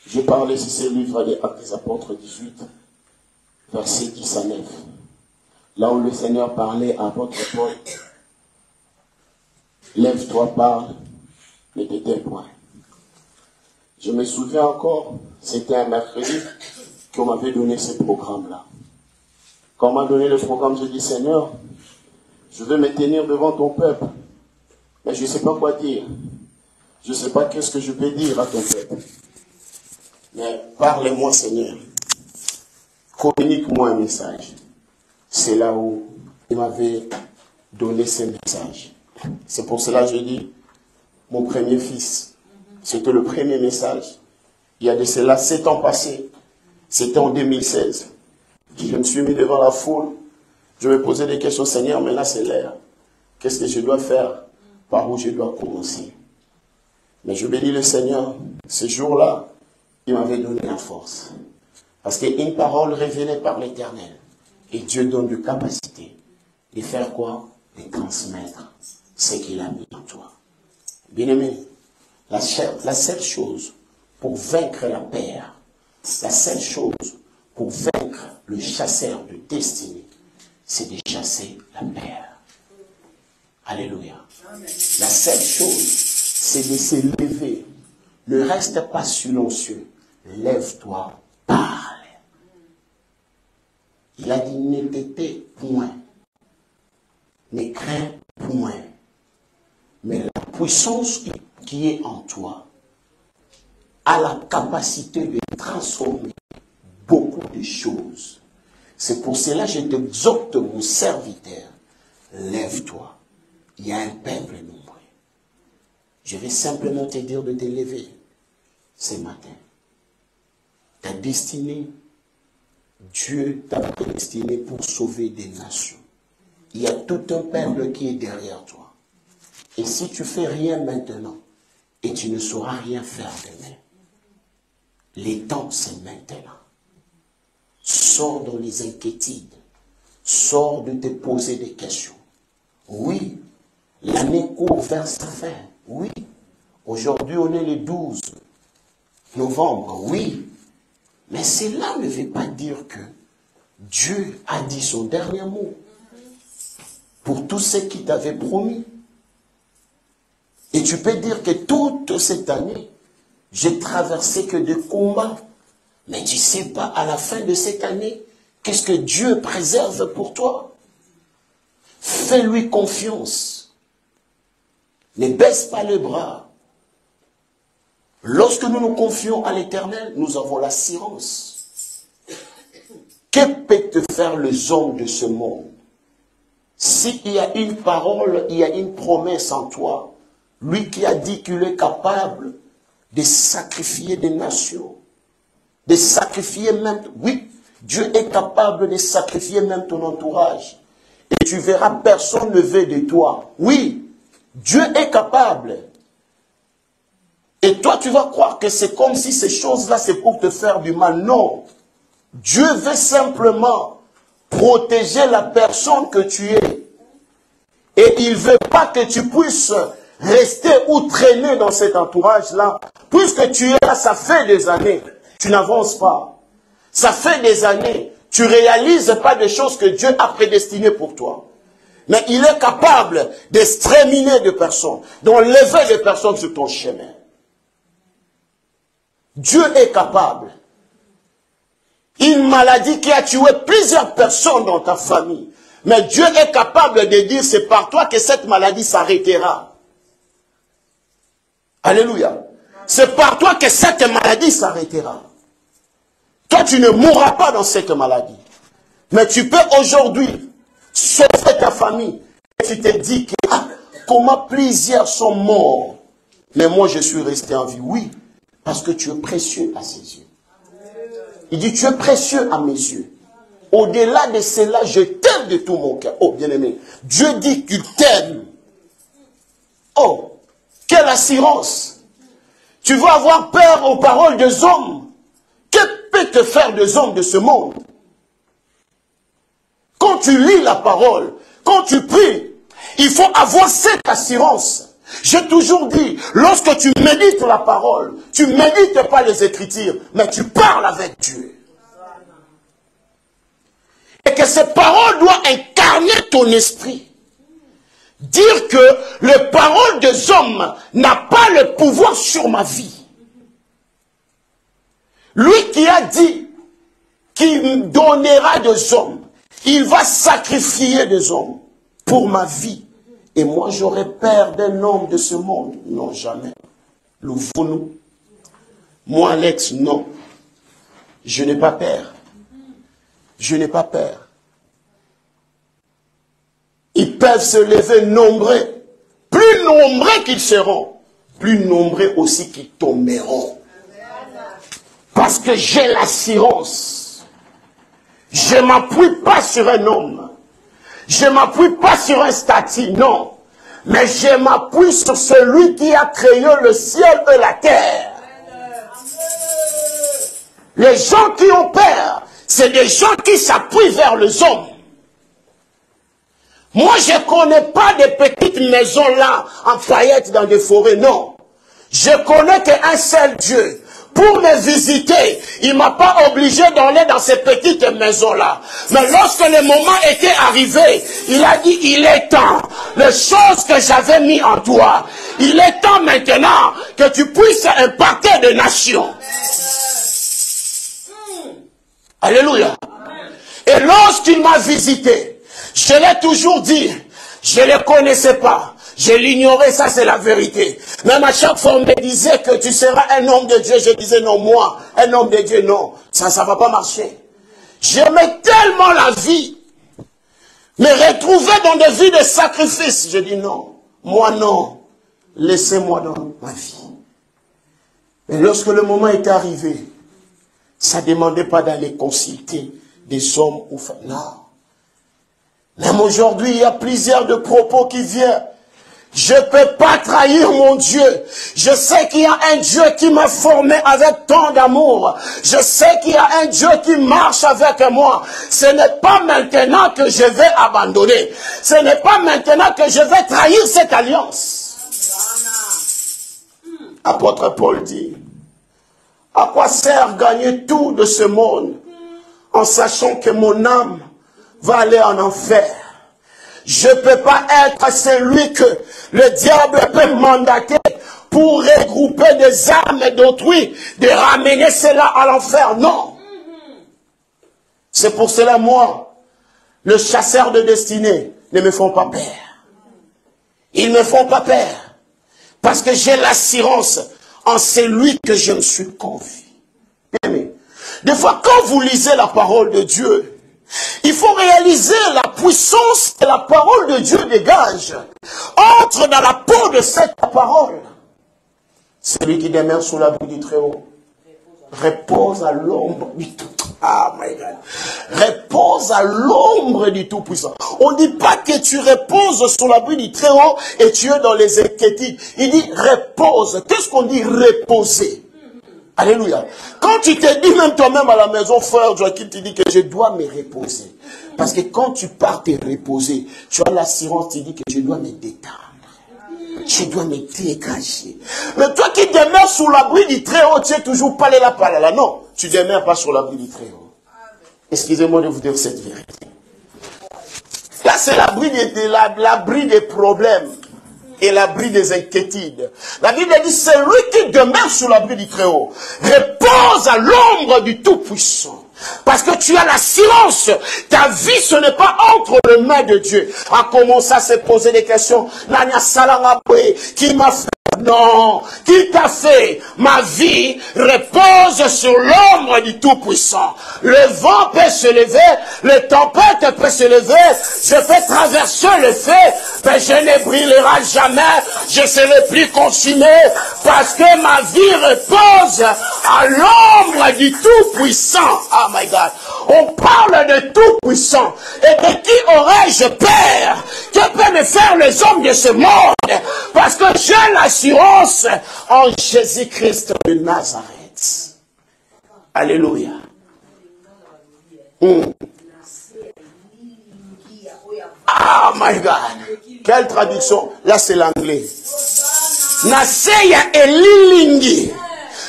Je parlais sur ce livre des Actes des Apôtres 18, versets 10 à 9. Là où le Seigneur parlait à votre Paul, lève-toi, parle, ne t'éteins point. Je me souviens encore, c'était un mercredi qu'on m'avait donné ce programme-là. Quand on m'a donné le programme, j'ai dit, Seigneur, je veux me tenir devant ton peuple, mais je ne sais pas quoi dire. Je ne sais pas qu'est-ce que je peux dire à ton peuple. Mais parle-moi, Seigneur. Communique-moi un message. C'est là où il m'avait donné ce message. C'est pour cela que je dis, mon premier fils, c'était le premier message. Il y a de cela 7 ans passés. C'était en 2016. Je me suis mis devant la foule. Je me posais des questions, Seigneur, mais là c'est l'heure. Qu'est-ce que je dois faire? Par où je dois commencer? Mais je bénis le Seigneur. Ce jour-là, il m'avait donné la force. Parce qu'une parole révélée par l'Éternel. Et Dieu donne de capacité de faire quoi? De transmettre ce qu'il a mis en toi. Bien-aimé, la seule chose pour vaincre la peur, la seule chose pour vaincre le chasseur de destinée, c'est de chasser la peur. Alléluia. La seule chose, c'est de se lever. Ne reste pas silencieux. Lève-toi, parle. Il a dit, ne t'étais point, ne crains point, mais la puissance qui est en toi a la capacité de transformer beaucoup de choses. C'est pour cela que je t'exhorte, mon serviteur, lève-toi. Il y a un peuple nombreux. Je vais simplement te dire de te lever ce matin. Ta destinée, Dieu t'a prédestiné pour sauver des nations. Il y a tout un peuple qui est derrière toi. Et si tu ne fais rien maintenant, et tu ne sauras rien faire demain, les temps, c'est maintenant. Sors dans les inquiétudes. Sors de te poser des questions. Oui, l'année court vers sa fin. Oui, aujourd'hui on est le 12 novembre. Oui, mais cela ne veut pas dire que Dieu a dit son dernier mot pour tous ceux qui t'avaient promis. Et tu peux dire que toute cette année, j'ai traversé que des combats. Mais tu ne sais pas, à la fin de cette année, qu'est-ce que Dieu préserve pour toi? Fais-lui confiance. Ne baisse pas les bras. Lorsque nous nous confions à l'Éternel, nous avons l'assurance. Que peut te faire les hommes de ce monde? S'il y a une parole, il y a une promesse en toi. Lui qui a dit qu'il est capable de sacrifier des nations, de sacrifier même, oui, Dieu est capable de sacrifier même ton entourage. Et tu verras personne ne veut de toi. Oui, Dieu est capable. Et toi, tu vas croire que c'est comme si ces choses-là, c'est pour te faire du mal. Non. Dieu veut simplement protéger la personne que tu es. Et il ne veut pas que tu puisses rester ou traîner dans cet entourage-là. Puisque tu es là, ça fait des années. Tu n'avances pas. Ça fait des années. Tu ne réalises pas des choses que Dieu a prédestinées pour toi. Mais il est capable d'exterminer des personnes, d'enlever des personnes sur ton chemin. Dieu est capable. Une maladie qui a tué plusieurs personnes dans ta famille. Mais Dieu est capable de dire, c'est par toi que cette maladie s'arrêtera. Alléluia. C'est par toi que cette maladie s'arrêtera. Toi, tu ne mourras pas dans cette maladie. Mais tu peux aujourd'hui sauver ta famille. Et tu te dis que, comment plusieurs sont morts. Mais moi, je suis resté en vie. Oui, parce que tu es précieux à ses yeux. Il dit, tu es précieux à mes yeux. Au-delà de cela, je t'aime de tout mon cœur. Oh, bien-aimé, Dieu dit qu'il t'aime. Oh, quelle assurance. Tu vas avoir peur aux paroles des hommes. Que peut te faire des hommes de ce monde? Quand tu lis la parole, quand tu pries, il faut avoir cette assurance. J'ai toujours dit, lorsque tu médites la parole, tu ne médites pas les Écritures, mais tu parles avec Dieu. Et que ces paroles doivent incarner ton esprit. Dire que les paroles des hommes n'ont pas le pouvoir sur ma vie. Lui qui a dit qu'il donnera des hommes, il va sacrifier des hommes pour ma vie. Et moi, j'aurais peur d'un homme de ce monde. Non, jamais. L'ouvrons-nous. Moi, Alex, non. Je n'ai pas peur. Je n'ai pas peur. Ils peuvent se lever nombreux. Plus nombreux qu'ils seront, plus nombreux aussi qu'ils tomberont. Parce que j'ai l'assurance. Je ne m'appuie pas sur un homme. Je ne m'appuie pas sur un statut, non. Mais je m'appuie sur celui qui a créé le ciel et la terre. Les gens qui ont peur, c'est des gens qui s'appuient vers les hommes. Moi, je ne connais pas des petites maisons là, en paillettes dans des forêts, non. Je connais qu'un seul Dieu. Pour me visiter, il ne m'a pas obligé d'aller dans ces petites maisons-là. Mais lorsque le moment était arrivé, il a dit, il est temps. Les choses que j'avais mis en toi, il est temps maintenant que tu puisses impacter des nations. Alléluia. Et lorsqu'il m'a visité, je l'ai toujours dit, je ne le connaissais pas. Je l'ignorais, ça c'est la vérité. Même à chaque fois on me disait que tu seras un homme de Dieu. Je disais non, moi, un homme de Dieu, non. Ça ne va pas marcher. J'aimais tellement la vie. Me retrouver dans des vies de sacrifice. Je dis non, moi non. Laissez-moi dans ma vie. Mais lorsque le moment est arrivé, ça ne demandait pas d'aller consulter des hommes ou femmes. Non. Même aujourd'hui, il y a plusieurs de propos qui viennent. Je ne peux pas trahir mon Dieu. Je sais qu'il y a un Dieu qui m'a formé avec tant d'amour. Je sais qu'il y a un Dieu qui marche avec moi. Ce n'est pas maintenant que je vais abandonner. Ce n'est pas maintenant que je vais trahir cette alliance. Apôtre Paul dit, à quoi sert gagner tout de ce monde en sachant que mon âme va aller en enfer? Je ne peux pas être celui que le diable peut mandater pour regrouper des âmes d'autrui, de ramener cela à l'enfer. Non. C'est pour cela, moi, le chasseur de destinée, ne me font pas peur. Ils ne me font pas peur. Parce que j'ai l'assurance en celui que je me suis confié. Bien, des fois, quand vous lisez la parole de Dieu, il faut réaliser la puissance que la parole de Dieu dégage. Entre dans la peau de cette parole. Celui qui demeure sous l'abri du Très-Haut repose à l'ombre du Tout. Ah my God. Repose à l'ombre du Tout-Puissant. On ne dit pas que tu reposes sous l'abri du Très-Haut et tu es dans les inquiétudes. Il dit repose. Qu'est-ce qu'on dit reposer? Alléluia. Quand tu te dis même toi-même à la maison, frère Joachim, tu dis que je dois me reposer. Parce que quand tu pars te reposer, tu as l'assurance, tu dis que je dois me détendre. Je dois me dégager. Mais toi qui demeures sous l'abri du Très-Haut, tu es toujours pas là. Non, tu demeures pas sur l'abri du Très-Haut. Excusez-moi de vous dire cette vérité. Là, c'est l'abri des problèmes. Et l'abri des inquiétudes. La Bible dit, c'est lui qui demeure sous l'abri du Très-Haut. Repose à l'ombre du Tout-Puissant. Parce que tu as l'assurance. Ta vie, ce n'est pas entre les mains de Dieu. A commencé à se poser des questions. Qui m'a fait? Non, qui t'a fait? Ma vie repose sur l'ombre du Tout-Puissant. Le vent peut se lever, les tempêtes peuvent se lever, je peux traverser le feu, mais je ne brûlerai jamais, je serai plus consumé, parce que ma vie repose à l'ombre du Tout-Puissant. Oh my God. On parle de Tout-Puissant. Et de qui aurais-je peur? Que peut me faire les hommes de ce monde? Parce que j'ai l'assurance en Jésus-Christ de Nazareth. Alléluia. Ah my God. Quelle traduction? Là c'est l'anglais. Naseya elilingi.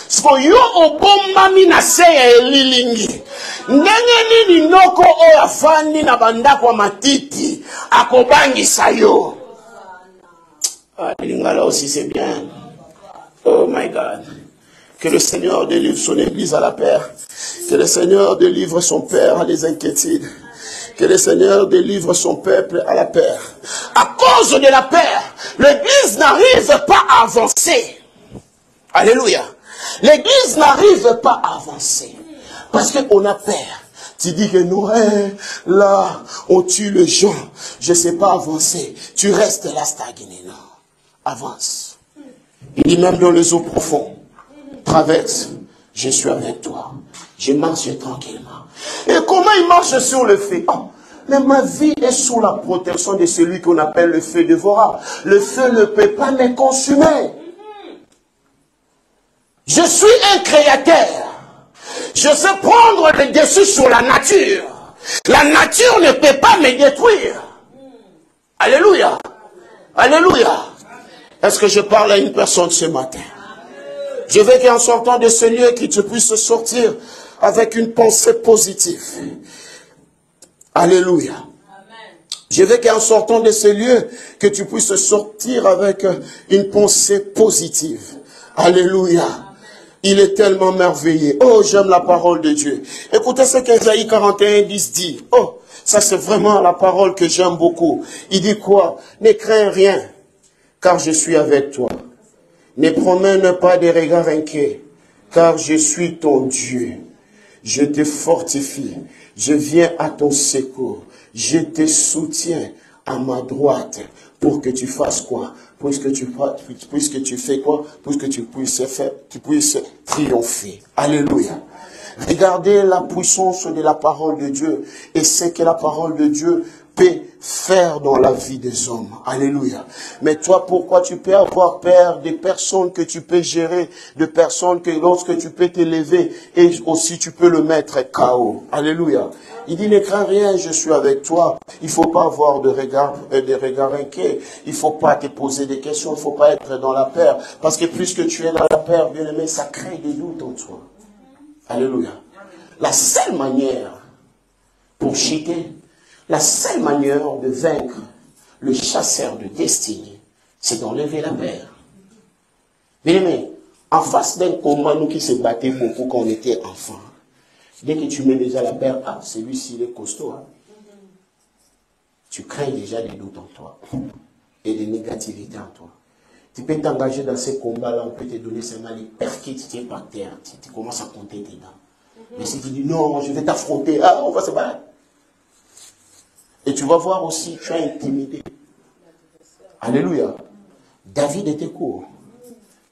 Soyo obombami naseya elilingi. Ndenge nini noko oyo afandi na bandako matiti akobangisa yo. Lingala aussi c'est bien. Oh my God. Que le Seigneur délivre son église à la paix. Que le Seigneur délivre son père à des inquiétudes. Que le Seigneur délivre son peuple à la paix. À cause de la paix, l'église n'arrive pas à avancer. Alléluia. L'église n'arrive pas à avancer. Parce qu'on a peur. Tu dis que nous, là, on tue les gens. Je ne sais pas avancer. Tu restes là stagné. Non. Avance. Il dit même dans les eaux profondes. Traverse. Je suis avec toi. Je marche tranquillement. Et comment il marche sur le feu? Oh, mais ma vie est sous la protection de celui qu'on appelle le feu dévorant. Le feu ne peut pas me consumer. Je suis un créateur. Je sais prendre le dessus sur la nature. La nature ne peut pas me détruire. Alléluia. Alléluia. Est-ce que je parle à une personne ce matin? Je veux qu'en sortant de ce lieu, que tu puisses sortir avec une pensée positive. Alléluia. Je veux qu'en sortant de ce lieu, que tu puisses sortir avec une pensée positive. Alléluia. Il est tellement merveilleux. Oh, j'aime la parole de Dieu. Écoutez ce qu'Ésaïe 41:10 dit. Oh, ça c'est vraiment la parole que j'aime beaucoup. Il dit quoi? Ne crains rien, car je suis avec toi. Ne promène pas des regards inquiets, car je suis ton Dieu. Je te fortifie. Je viens à ton secours. Je te soutiens à ma droite pour que tu fasses quoi? Puisque tu fais quoi? Puisque tu puisses triompher. Alléluia. Regardez la puissance de la parole de Dieu et ce que la parole de Dieu peut faire dans la vie des hommes. Alléluia. Mais toi, pourquoi tu peux avoir peur des personnes que tu peux gérer, de personnes que lorsque tu peux t'élever et aussi tu peux le mettre KO. Alléluia. Il dit, ne crains rien, je suis avec toi. Il ne faut pas avoir de regards inquiets. Il ne faut pas te poser des questions. Il ne faut pas être dans la peur. Parce que plus que tu es dans la peur, bien aimé, ça crée des doutes en toi. Alléluia. La seule manière pour chuter, la seule manière de vaincre le chasseur de destinée, c'est d'enlever la peur. Bien aimé, en face d'un combat, nous qui se battions beaucoup quand on était enfants, dès que tu mets déjà la peur, ah, celui-ci il est costaud. Hein. Tu crains déjà des doutes en toi et des négativités en toi. Tu peux t'engager dans ces combats-là, on peut te donner seulement les peurs qui te tiennent par terre. Tu commences à compter tes dents. Mais si tu dis non, je vais t'affronter, ah, on va se battre. Et tu vas voir aussi, tu as intimidé. Alléluia. David était court,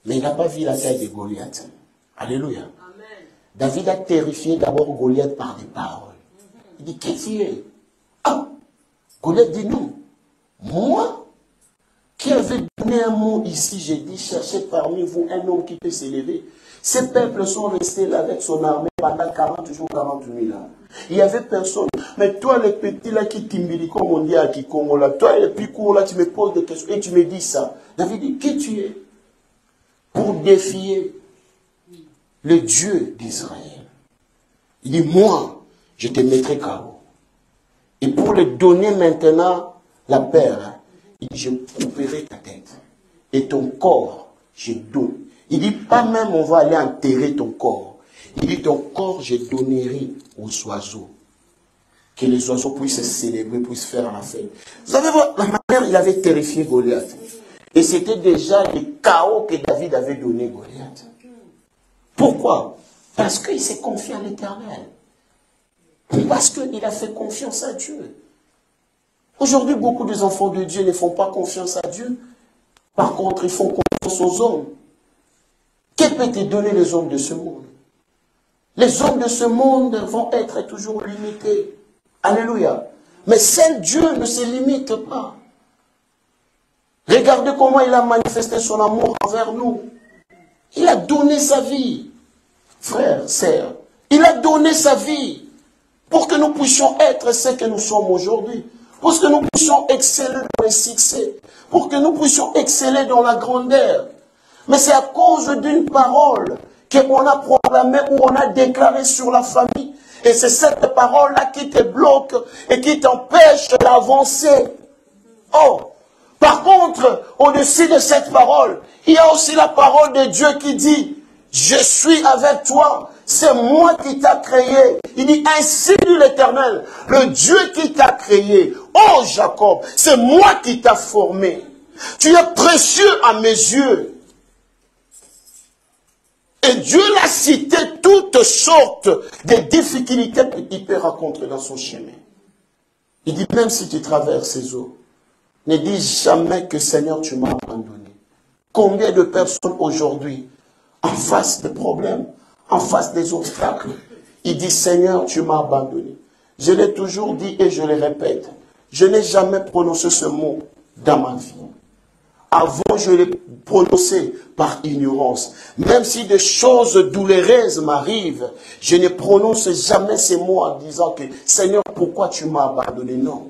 mais il n'a pas vu la taille de Goliath. Alléluia. David a terrifié d'abord Goliath par des paroles. Il dit, qu'est-ce qu'il est? Ah, Goliath dit non. Moi, qui avait donné un mot ici, j'ai dit, cherchez parmi vous un homme qui peut s'élever. Ces peuples sont restés là avec son armée pendant 40 jours, 40 nuits là. Il n'y avait personne. Mais toi, les petits là qui t'imbili, comme on dit à Kikongo là, toi, les plus courts là, tu me poses des questions et tu me dis ça. David dit, qui tu es? Pour défier le Dieu d'Israël. Il dit, moi, je te mettrai KO. Et pour le donner maintenant la paix, il dit, je couperai ta tête. Et ton corps, je donne. Il dit, pas même on va aller enterrer ton corps. Il dit, ton corps, je donnerai aux oiseaux. Que les oiseaux puissent célébrer, puissent faire la fête. Vous savez, la manière il avait terrifié Goliath. Et c'était déjà le chaos que David avait donné Goliath. Pourquoi? Parce qu'il s'est confié à l'Éternel. Parce qu'il a fait confiance à Dieu. Aujourd'hui, beaucoup des enfants de Dieu ne font pas confiance à Dieu. Par contre, ils font confiance aux hommes. Que peut te donner les hommes de ce monde? Les hommes de ce monde vont être toujours limités. Alléluia. Mais seul Dieu ne se limite pas. Regardez comment il a manifesté son amour envers nous. Il a donné sa vie. Frères, sœurs, il a donné sa vie pour que nous puissions être ce que nous sommes aujourd'hui. Pour que nous puissions exceller dans les succès. Pour que nous puissions exceller dans la grandeur. Mais c'est à cause d'une parole qu'on a proclamée ou on a déclarée sur la famille. Et c'est cette parole-là qui te bloque et qui t'empêche d'avancer. Oh! Par contre, au-dessus de cette parole, il y a aussi la parole de Dieu qui dit, je suis avec toi, c'est moi qui t'a créé. Il dit, ainsi dit l'Éternel, le Dieu qui t'a créé. Oh Jacob, c'est moi qui t'a formé. Tu es précieux à mes yeux. Et Dieu l'a cité toutes sortes de difficultés qu'il peut rencontrer dans son chemin. Il dit, même si tu traverses ces eaux, ne dis jamais que Seigneur, tu m'as abandonné. Combien de personnes aujourd'hui, en face des problèmes, en face des obstacles, ils disent, Seigneur, tu m'as abandonné. Je l'ai toujours dit et je le répète, je n'ai jamais prononcé ce mot dans ma vie. Avant, je l'ai prononcé par ignorance. Même si des choses douloureuses m'arrivent, je ne prononce jamais ces mots en disant que, Seigneur, pourquoi tu m'as abandonné? Non.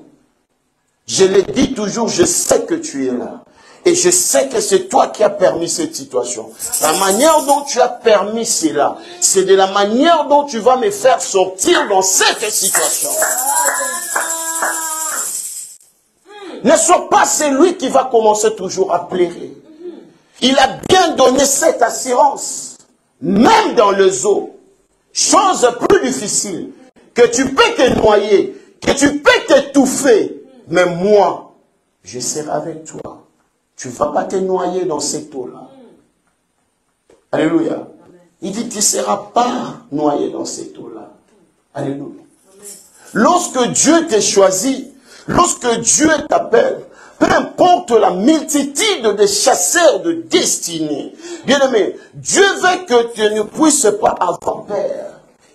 Je le dis toujours, je sais que tu es là. Et je sais que c'est toi qui as permis cette situation. La manière dont tu as permis cela, c'est de la manière dont tu vas me faire sortir dans cette situation. Ne sois pas celui qui va commencer toujours à pleurer. Il a bien donné cette assurance. même dans les eaux, chose plus difficile, que tu peux te noyer, que tu peux t'étouffer, mais moi, je serai avec toi. Tu ne vas pas te noyer dans cette eau-là. Alléluia. Il dit, tu ne seras pas noyé dans cette eau-là. Alléluia. Lorsque Dieu t'a choisi, lorsque Dieu t'appelle, peu importe la multitude de chasseurs de destinée, bien aimé, Dieu veut que tu ne puisses pas avoir peur.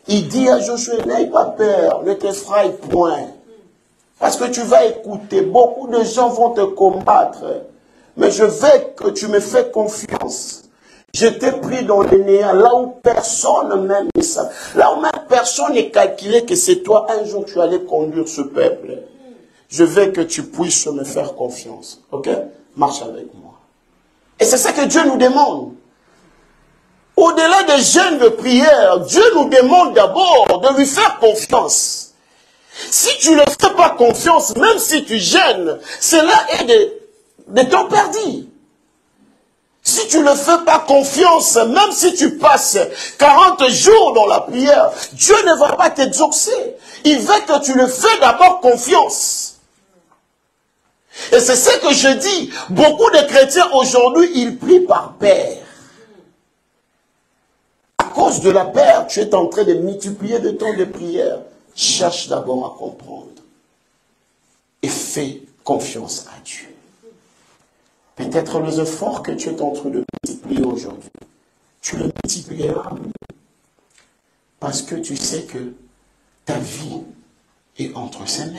Il dit à Josué, n'aie pas peur, ne t'effraie point. Parce que tu vas écouter, beaucoup de gens vont te combattre. Mais je veux que tu me fais confiance. Je t'ai pris dans le néant, là où personne même ne sait. Là où même personne n'est calculé que c'est toi, un jour tu allais conduire ce peuple. Je veux que tu puisses me faire confiance. Ok? Marche avec moi. Et c'est ça que Dieu nous demande. Au-delà des jeûnes de prière, Dieu nous demande d'abord de lui faire confiance. Si tu ne fais pas confiance, même si tu jeûnes, cela est de temps perdu. Si tu ne fais pas confiance, même si tu passes 40 jours dans la prière, Dieu ne va pas t'exaucer. Il veut que tu le fais d'abord confiance. Et c'est ce que je dis. Beaucoup de chrétiens aujourd'hui, ils prient par peur. À cause de la peur, tu es en train de multiplier le temps de prière. Cherche d'abord à comprendre. Et fais confiance à Dieu. Peut-être les efforts que tu es en train de multiplier aujourd'hui, tu le multiplieras parce que tu sais que ta vie est entre ses mains.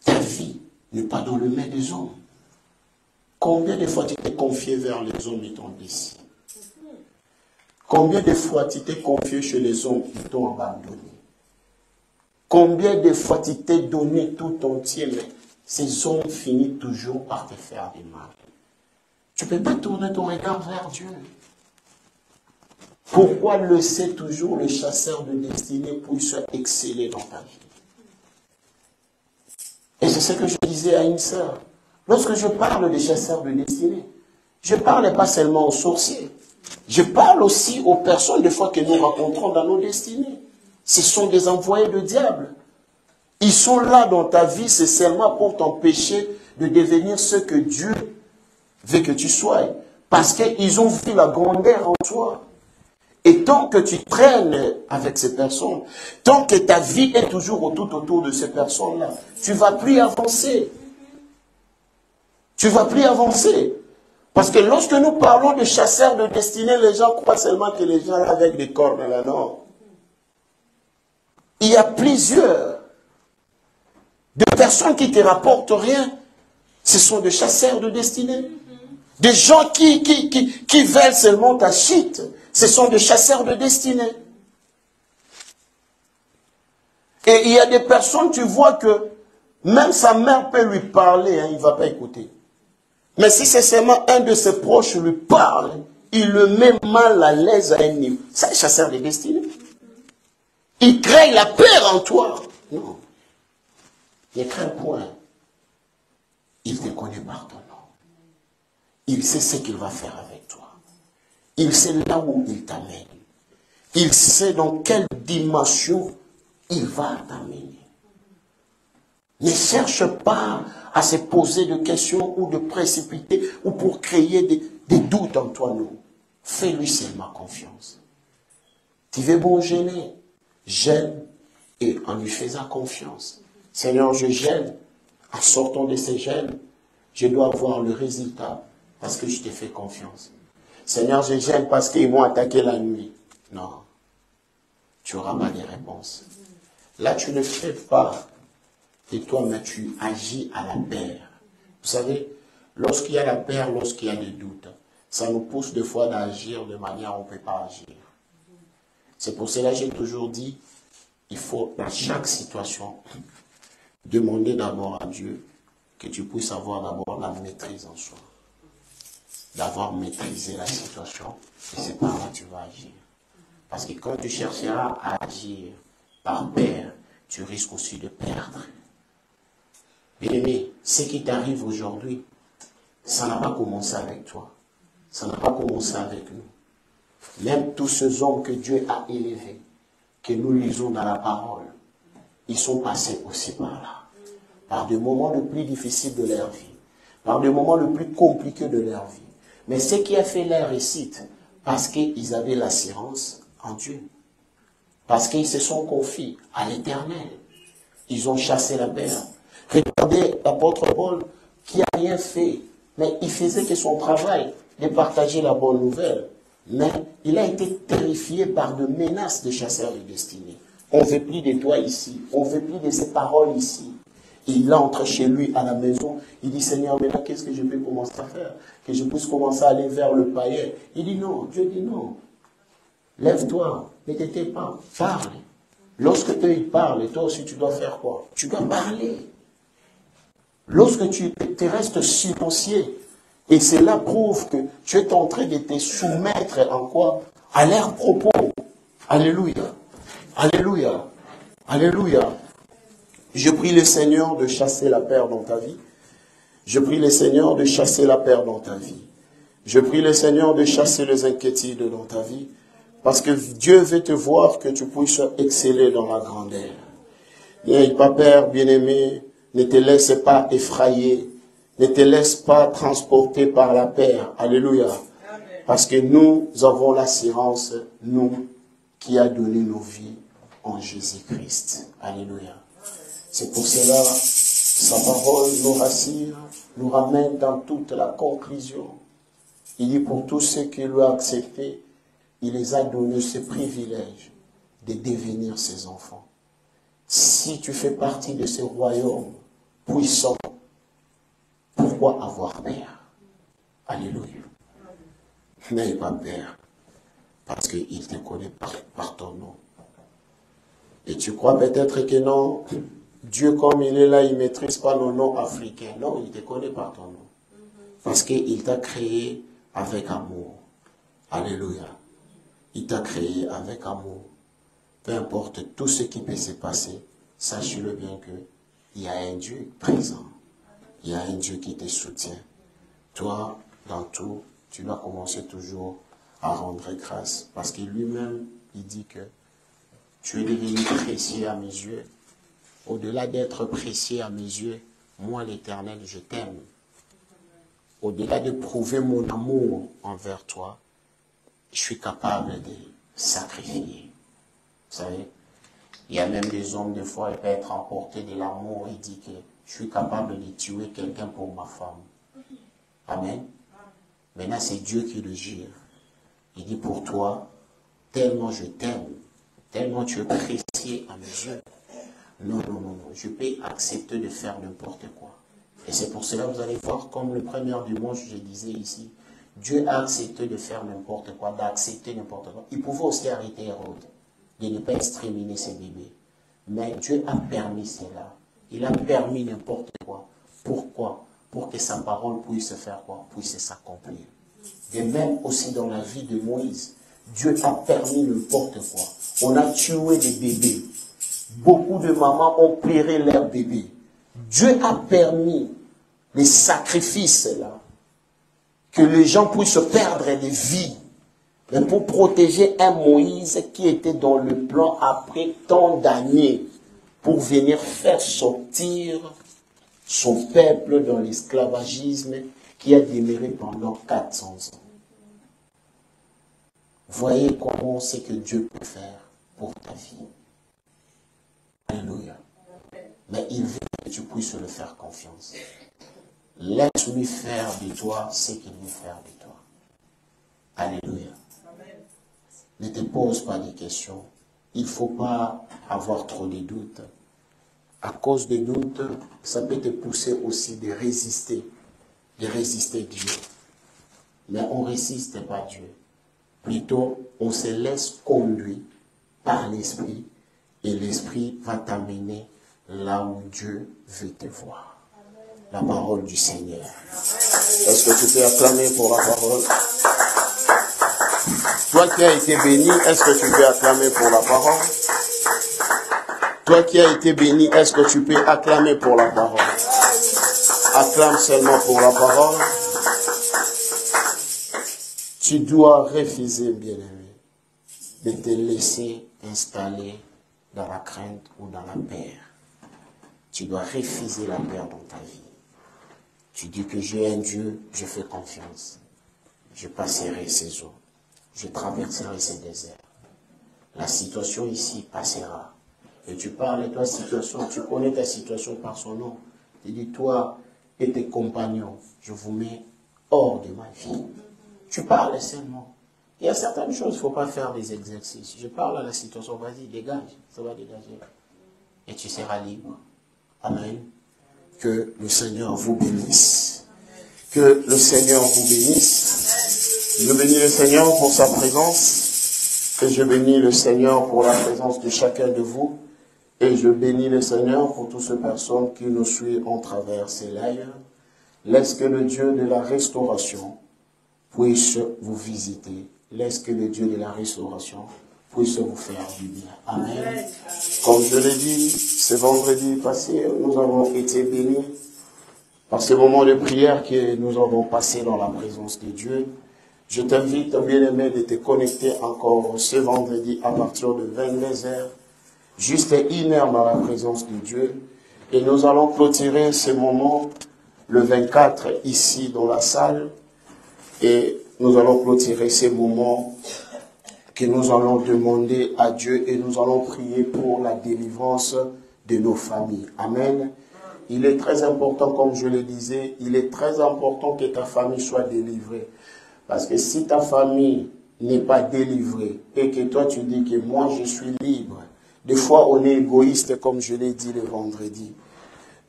Ta vie n'est pas dans le main des hommes. Combien de fois tu t'es confié vers les hommes, ils t'ont déçu? Combien de fois tu t'es confié chez les hommes, ils t'ont abandonné? Combien de fois tu t'es donné tout entier, mais ces hommes finissent toujours par te faire du mal. Tu ne peux pas tourner ton regard vers Dieu. Pourquoi laisser toujours le chasseur de destinée puisse exceller dans ta vie? Et c'est ce que je disais à une sœur. Lorsque je parle des chasseurs de destinée, je ne parle pas seulement aux sorciers. Je parle aussi aux personnes des fois que nous rencontrons dans nos destinées. Ce sont des envoyés de diable. Ils sont là dans ta vie, c'est seulement pour t'empêcher de devenir ce que Dieu veut que tu sois. Parce qu'ils ont vu la grandeur en toi. Et tant que tu traînes avec ces personnes, tant que ta vie est toujours tout autour de ces personnes-là, tu ne vas plus avancer. Tu ne vas plus avancer. Parce que lorsque nous parlons de chasseurs de destinée, les gens croient seulement que les gens avec des cornes là, non. Il y a plusieurs de personnes qui ne te rapportent rien. Ce sont des chasseurs de destinée. Des gens qui veulent seulement ta chute. Ce sont des chasseurs de destinée. Et il y a des personnes, tu vois que même sa mère peut lui parler, hein, il ne va pas écouter. Mais si c'est seulement un de ses proches lui parle, il le met mal à l'aise à un niveau. C'est un chasseur de destinée. Il crée la peur en toi. Non. Il crée un point. Il te connaît par ton nom. Il sait ce qu'il va faire avec toi. Il sait là où il t'amène. Il sait dans quelle dimension il va t'amener. Ne cherche pas à se poser de questions ou de précipiter ou pour créer des doutes en toi, non. Fais-lui seulement confiance. Tu veux bon gêner, gêne et en lui faisant confiance. Seigneur, je gêne. En sortant de ces gênes, je dois avoir le résultat parce que je t'ai fait confiance. Seigneur, je gêne parce qu'ils vont attaquer la nuit. Non. Tu n'auras pas de réponse. Là, tu ne fais pas de toi, mais tu agis à la paix. Vous savez, lorsqu'il y a la paix, lorsqu'il y a des doutes, ça nous pousse des fois d'agir de manière où on ne peut pas agir. C'est pour cela que j'ai toujours dit, il faut dans chaque situation demander d'abord à Dieu que tu puisses avoir d'abord la maîtrise en soi. D'avoir maîtrisé la situation, et c'est par là que tu vas agir. Parce que quand tu chercheras à agir par peur, tu risques aussi de perdre. Bien-aimé, ce qui t'arrive aujourd'hui, ça n'a pas commencé avec toi. Ça n'a pas commencé avec nous. Même tous ces hommes que Dieu a élevés, que nous lisons dans la parole, ils sont passés aussi par là. Par des moments les plus difficiles de leur vie. Par des moments les plus compliqués de leur vie. Mais ce qui a fait leur réussite, parce qu'ils avaient l'assurance en Dieu. Parce qu'ils se sont confiés à l'Éternel. Ils ont chassé la peur. Regardez l'apôtre Paul qui n'a rien fait. Mais il faisait que son travail de partager la bonne nouvelle. Mais il a été terrifié par de menaces de chasseurs de destinée. On ne veut plus de toi ici. On ne veut plus de ces paroles ici. Il entre chez lui à la maison. Il dit, Seigneur, maintenant, qu'est-ce que je peux commencer à faire? Que je puisse commencer à aller vers le païen. Il dit non. Dieu dit non. Lève-toi. Ne t'étais pas. Parle. Lorsque eux, ils parlent, toi aussi, tu dois faire quoi? Tu dois parler. Lorsque tu te restes silencieux, et cela prouve que tu es en train de te soumettre en quoi? À leurs propos. Alléluia. Alléluia. Alléluia. Je prie le Seigneur de chasser la peur dans ta vie. Je prie le Seigneur de chasser la peur dans ta vie. Je prie le Seigneur de chasser les inquiétudes dans ta vie. Parce que Dieu veut te voir que tu puisses exceller dans la grandeur. N'aie pas peur, bien-aimé. Ne te laisse pas effrayer. Ne te laisse pas transporter par la peur. Alléluia. Parce que nous avons l'assurance, nous, qui a donné nos vies en Jésus-Christ. Alléluia. C'est pour cela, sa parole nous rassure, nous ramène dans toute la conclusion. Il dit pour tous ceux qui l'ont accepté, il les a donné ce privilège de devenir ses enfants. Si tu fais partie de ce royaume puissant, pourquoi avoir peur? Alléluia. N'ayez pas peur, parce qu'il te connaît par ton nom. Et tu crois peut-être que non, Dieu comme il est là, il ne maîtrise pas nos noms africains. Non, il te connaît par ton nom. Parce qu'il t'a créé avec amour. Alléluia. Il t'a créé avec amour. Peu importe tout ce qui peut se passer, sache-le bien qu'il y a un Dieu présent. Il y a un Dieu qui te soutient. Toi, dans tout, tu dois commencer toujours à rendre grâce. Parce que lui-même, il dit que tu es devenu précieux à mes yeux. Au-delà d'être précieux à mes yeux, moi l'Éternel, je t'aime. Au-delà de prouver mon amour envers toi, je suis capable de sacrifier. Vous savez, il y a même des hommes, des fois, ils peuvent être emportés de l'amour. Il dit que je suis capable de tuer quelqu'un pour ma femme. Amen. Maintenant, c'est Dieu qui le jure. Il dit pour toi, tellement je t'aime, tellement tu es précieux à mes yeux. Non, non, non, non. Je peux accepter de faire n'importe quoi. Et c'est pour cela que vous allez voir, comme le premier dimanche, je disais ici, Dieu a accepté de faire n'importe quoi, d'accepter n'importe quoi. Il pouvait aussi arrêter Hérode, de ne pas exterminer ses bébés. Mais Dieu a permis cela. Il a permis n'importe quoi. Pourquoi? Pour que sa parole puisse faire quoi? Puisse s'accomplir. Et même aussi dans la vie de Moïse, Dieu a permis n'importe quoi. On a tué des bébés. Beaucoup de mamans ont pleuré leurs bébés. Dieu a permis les sacrifices là, que les gens puissent perdre des vies, mais pour protéger un Moïse qui était dans le plan après tant d'années, pour venir faire sortir son peuple dans l'esclavagisme qui a demeuré pendant 400 ans. Voyez comment c'est que Dieu peut faire pour ta vie. Alléluia. Mais il veut que tu puisses le faire confiance. Laisse-lui faire de toi ce qu'il veut faire de toi. Alléluia. Ne te pose pas de questions. Il ne faut pas avoir trop de doutes. À cause des doutes, ça peut te pousser aussi de résister Dieu. Mais on ne résiste pas Dieu. Plutôt, on se laisse conduire par l'Esprit et l'Esprit va t'amener là où Dieu veut te voir. La parole du Seigneur. Est-ce que tu peux acclamer pour la parole? Toi qui as été béni, est-ce que tu peux acclamer pour la parole? Toi qui as été béni, est-ce que tu peux acclamer pour la parole? Acclame seulement pour la parole. tu dois refuser, bien-aimé, de te laisser installer dans la crainte ou dans la peur. Tu dois refuser la peur dans ta vie. Tu dis que j'ai un Dieu, je fais confiance. Je passerai ces eaux. Je traverserai ces déserts. La situation ici passera. Et tu parles de ta situation, tu connais ta situation par son nom. Tu dis, toi et tes compagnons, je vous mets hors de ma vie. Tu parles seulement. Il y a certaines choses, il ne faut pas faire des exercices. Je parle à la situation, vas-y, dégage, ça va dégager. Et tu seras libre. Amen. Que le Seigneur vous bénisse. Que le Seigneur vous bénisse. Je bénis le Seigneur pour sa présence. Et je bénis le Seigneur pour la présence de chacun de vous. Et je bénis le Seigneur pour toutes ces personnes qui nous suivent en travers ces lives. Laisse que le Dieu de la restauration puisse vous visiter. Laisse que le Dieu de la restauration puisse vous faire du bien. Amen. Comme je l'ai dit, ce vendredi passé, nous avons été bénis par ce moment de prière que nous avons passé dans la présence de Dieu. Je t'invite, bien-aimé, de te connecter encore ce vendredi à partir de 22h, juste 1 heure dans la présence de Dieu. Et nous allons clôturer ce moment le 24 ici dans la salle. Et nous allons clôturer ces moments que nous allons demander à Dieu et nous allons prier pour la délivrance de nos familles. Amen. Il est très important, comme je le disais, il est très important que ta famille soit délivrée. Parce que si ta famille n'est pas délivrée et que toi tu dis que moi je suis libre, des fois on est égoïste comme je l'ai dit le vendredi.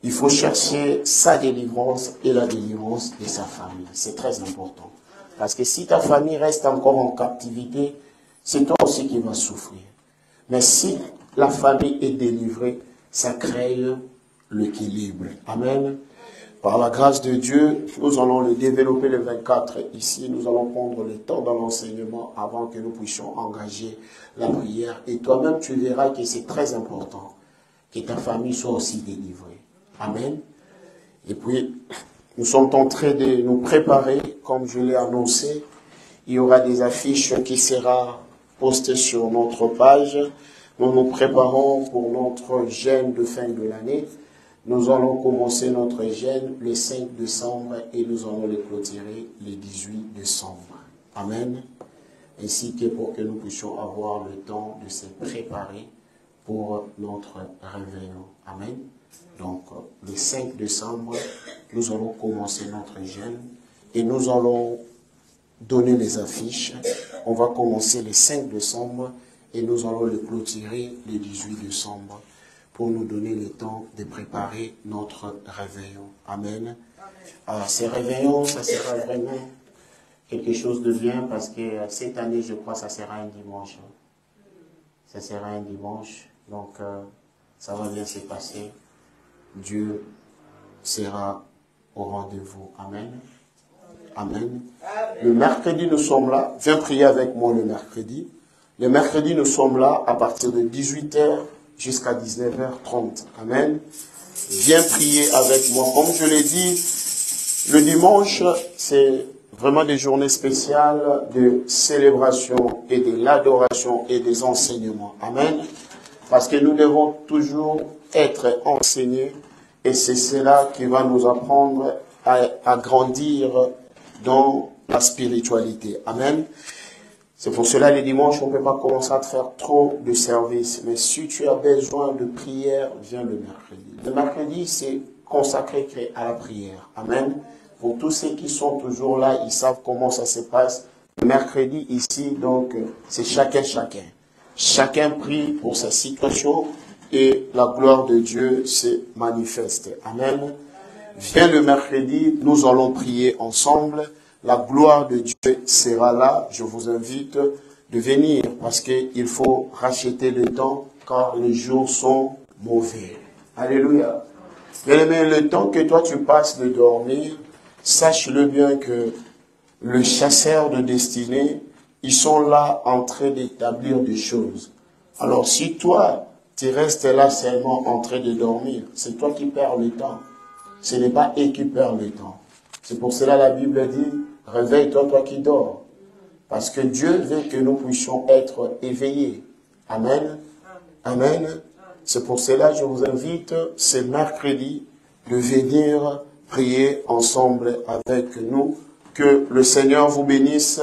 Il faut chercher sa délivrance et la délivrance de sa famille. C'est très important. Parce que si ta famille reste encore en captivité, c'est toi aussi qui vas souffrir. Mais si la famille est délivrée, ça crée l'équilibre. Amen. Par la grâce de Dieu, nous allons le développer le 24 ici. Nous allons prendre le temps dans l'enseignement avant que nous puissions engager la prière. Et toi-même, tu verras que c'est très important que ta famille soit aussi délivrée. Amen. Et puis, nous sommes en train de nous préparer, comme je l'ai annoncé. Il y aura des affiches qui seront postées sur notre page. Nous nous préparons pour notre jeûne de fin de l'année. Nous allons commencer notre jeûne le 5 décembre et nous allons le clôturer le 18 décembre. Amen. Ainsi que pour que nous puissions avoir le temps de se préparer pour notre réveillon. Amen. Donc, le 5 décembre, nous allons commencer notre jeûne et nous allons donner les affiches. On va commencer le 5 décembre et nous allons le clôturer le 18 décembre pour nous donner le temps de préparer notre réveillon. Amen. Alors, ces réveillons, ça sera vraiment quelque chose de bien parce que cette année, je crois, ça sera un dimanche. Ça sera un dimanche. Donc, ça va bien se passer. Dieu sera au rendez-vous. Amen. Amen. Le mercredi, nous sommes là. Viens prier avec moi le mercredi. Le mercredi, nous sommes là à partir de 18h jusqu'à 19h30. Amen. Viens prier avec moi. Comme je l'ai dit, le dimanche, c'est vraiment des journées spéciales de célébration et de l'adoration et des enseignements. Amen. Parce que nous devons toujours être enseignés et c'est cela qui va nous apprendre à grandir dans la spiritualité. Amen. C'est pour cela, les dimanches, on ne peut pas commencer à te faire trop de services. Mais si tu as besoin de prière, viens le mercredi. Le mercredi, c'est consacré à la prière. Amen. Pour tous ceux qui sont toujours là, ils savent comment ça se passe. Le mercredi, ici, donc, c'est chacun. Chacun prie pour sa situation et la gloire de Dieu se manifeste. Amen. Viens le mercredi, nous allons prier ensemble. La gloire de Dieu sera là. Je vous invite de venir parce qu'il faut racheter le temps car les jours sont mauvais. Alléluia. Bien-aimé, le temps que toi tu passes de dormir, sache-le bien que le chasseur de destinée, ils sont là en train d'établir des choses. Alors si toi, tu restes là seulement en train de dormir, c'est toi qui perds le temps. Ce n'est pas eux qui perdent le temps. C'est pour cela la Bible dit, réveille-toi, toi qui dors. Parce que Dieu veut que nous puissions être éveillés. Amen. Amen. C'est pour cela que je vous invite ce mercredi de venir prier ensemble avec nous. Que le Seigneur vous bénisse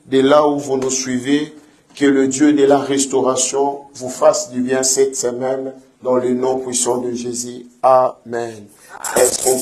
de là où vous nous suivez. Que le Dieu de la restauration vous fasse du bien cette semaine dans le nom puissant de Jésus. Amen. Est-ce qu'on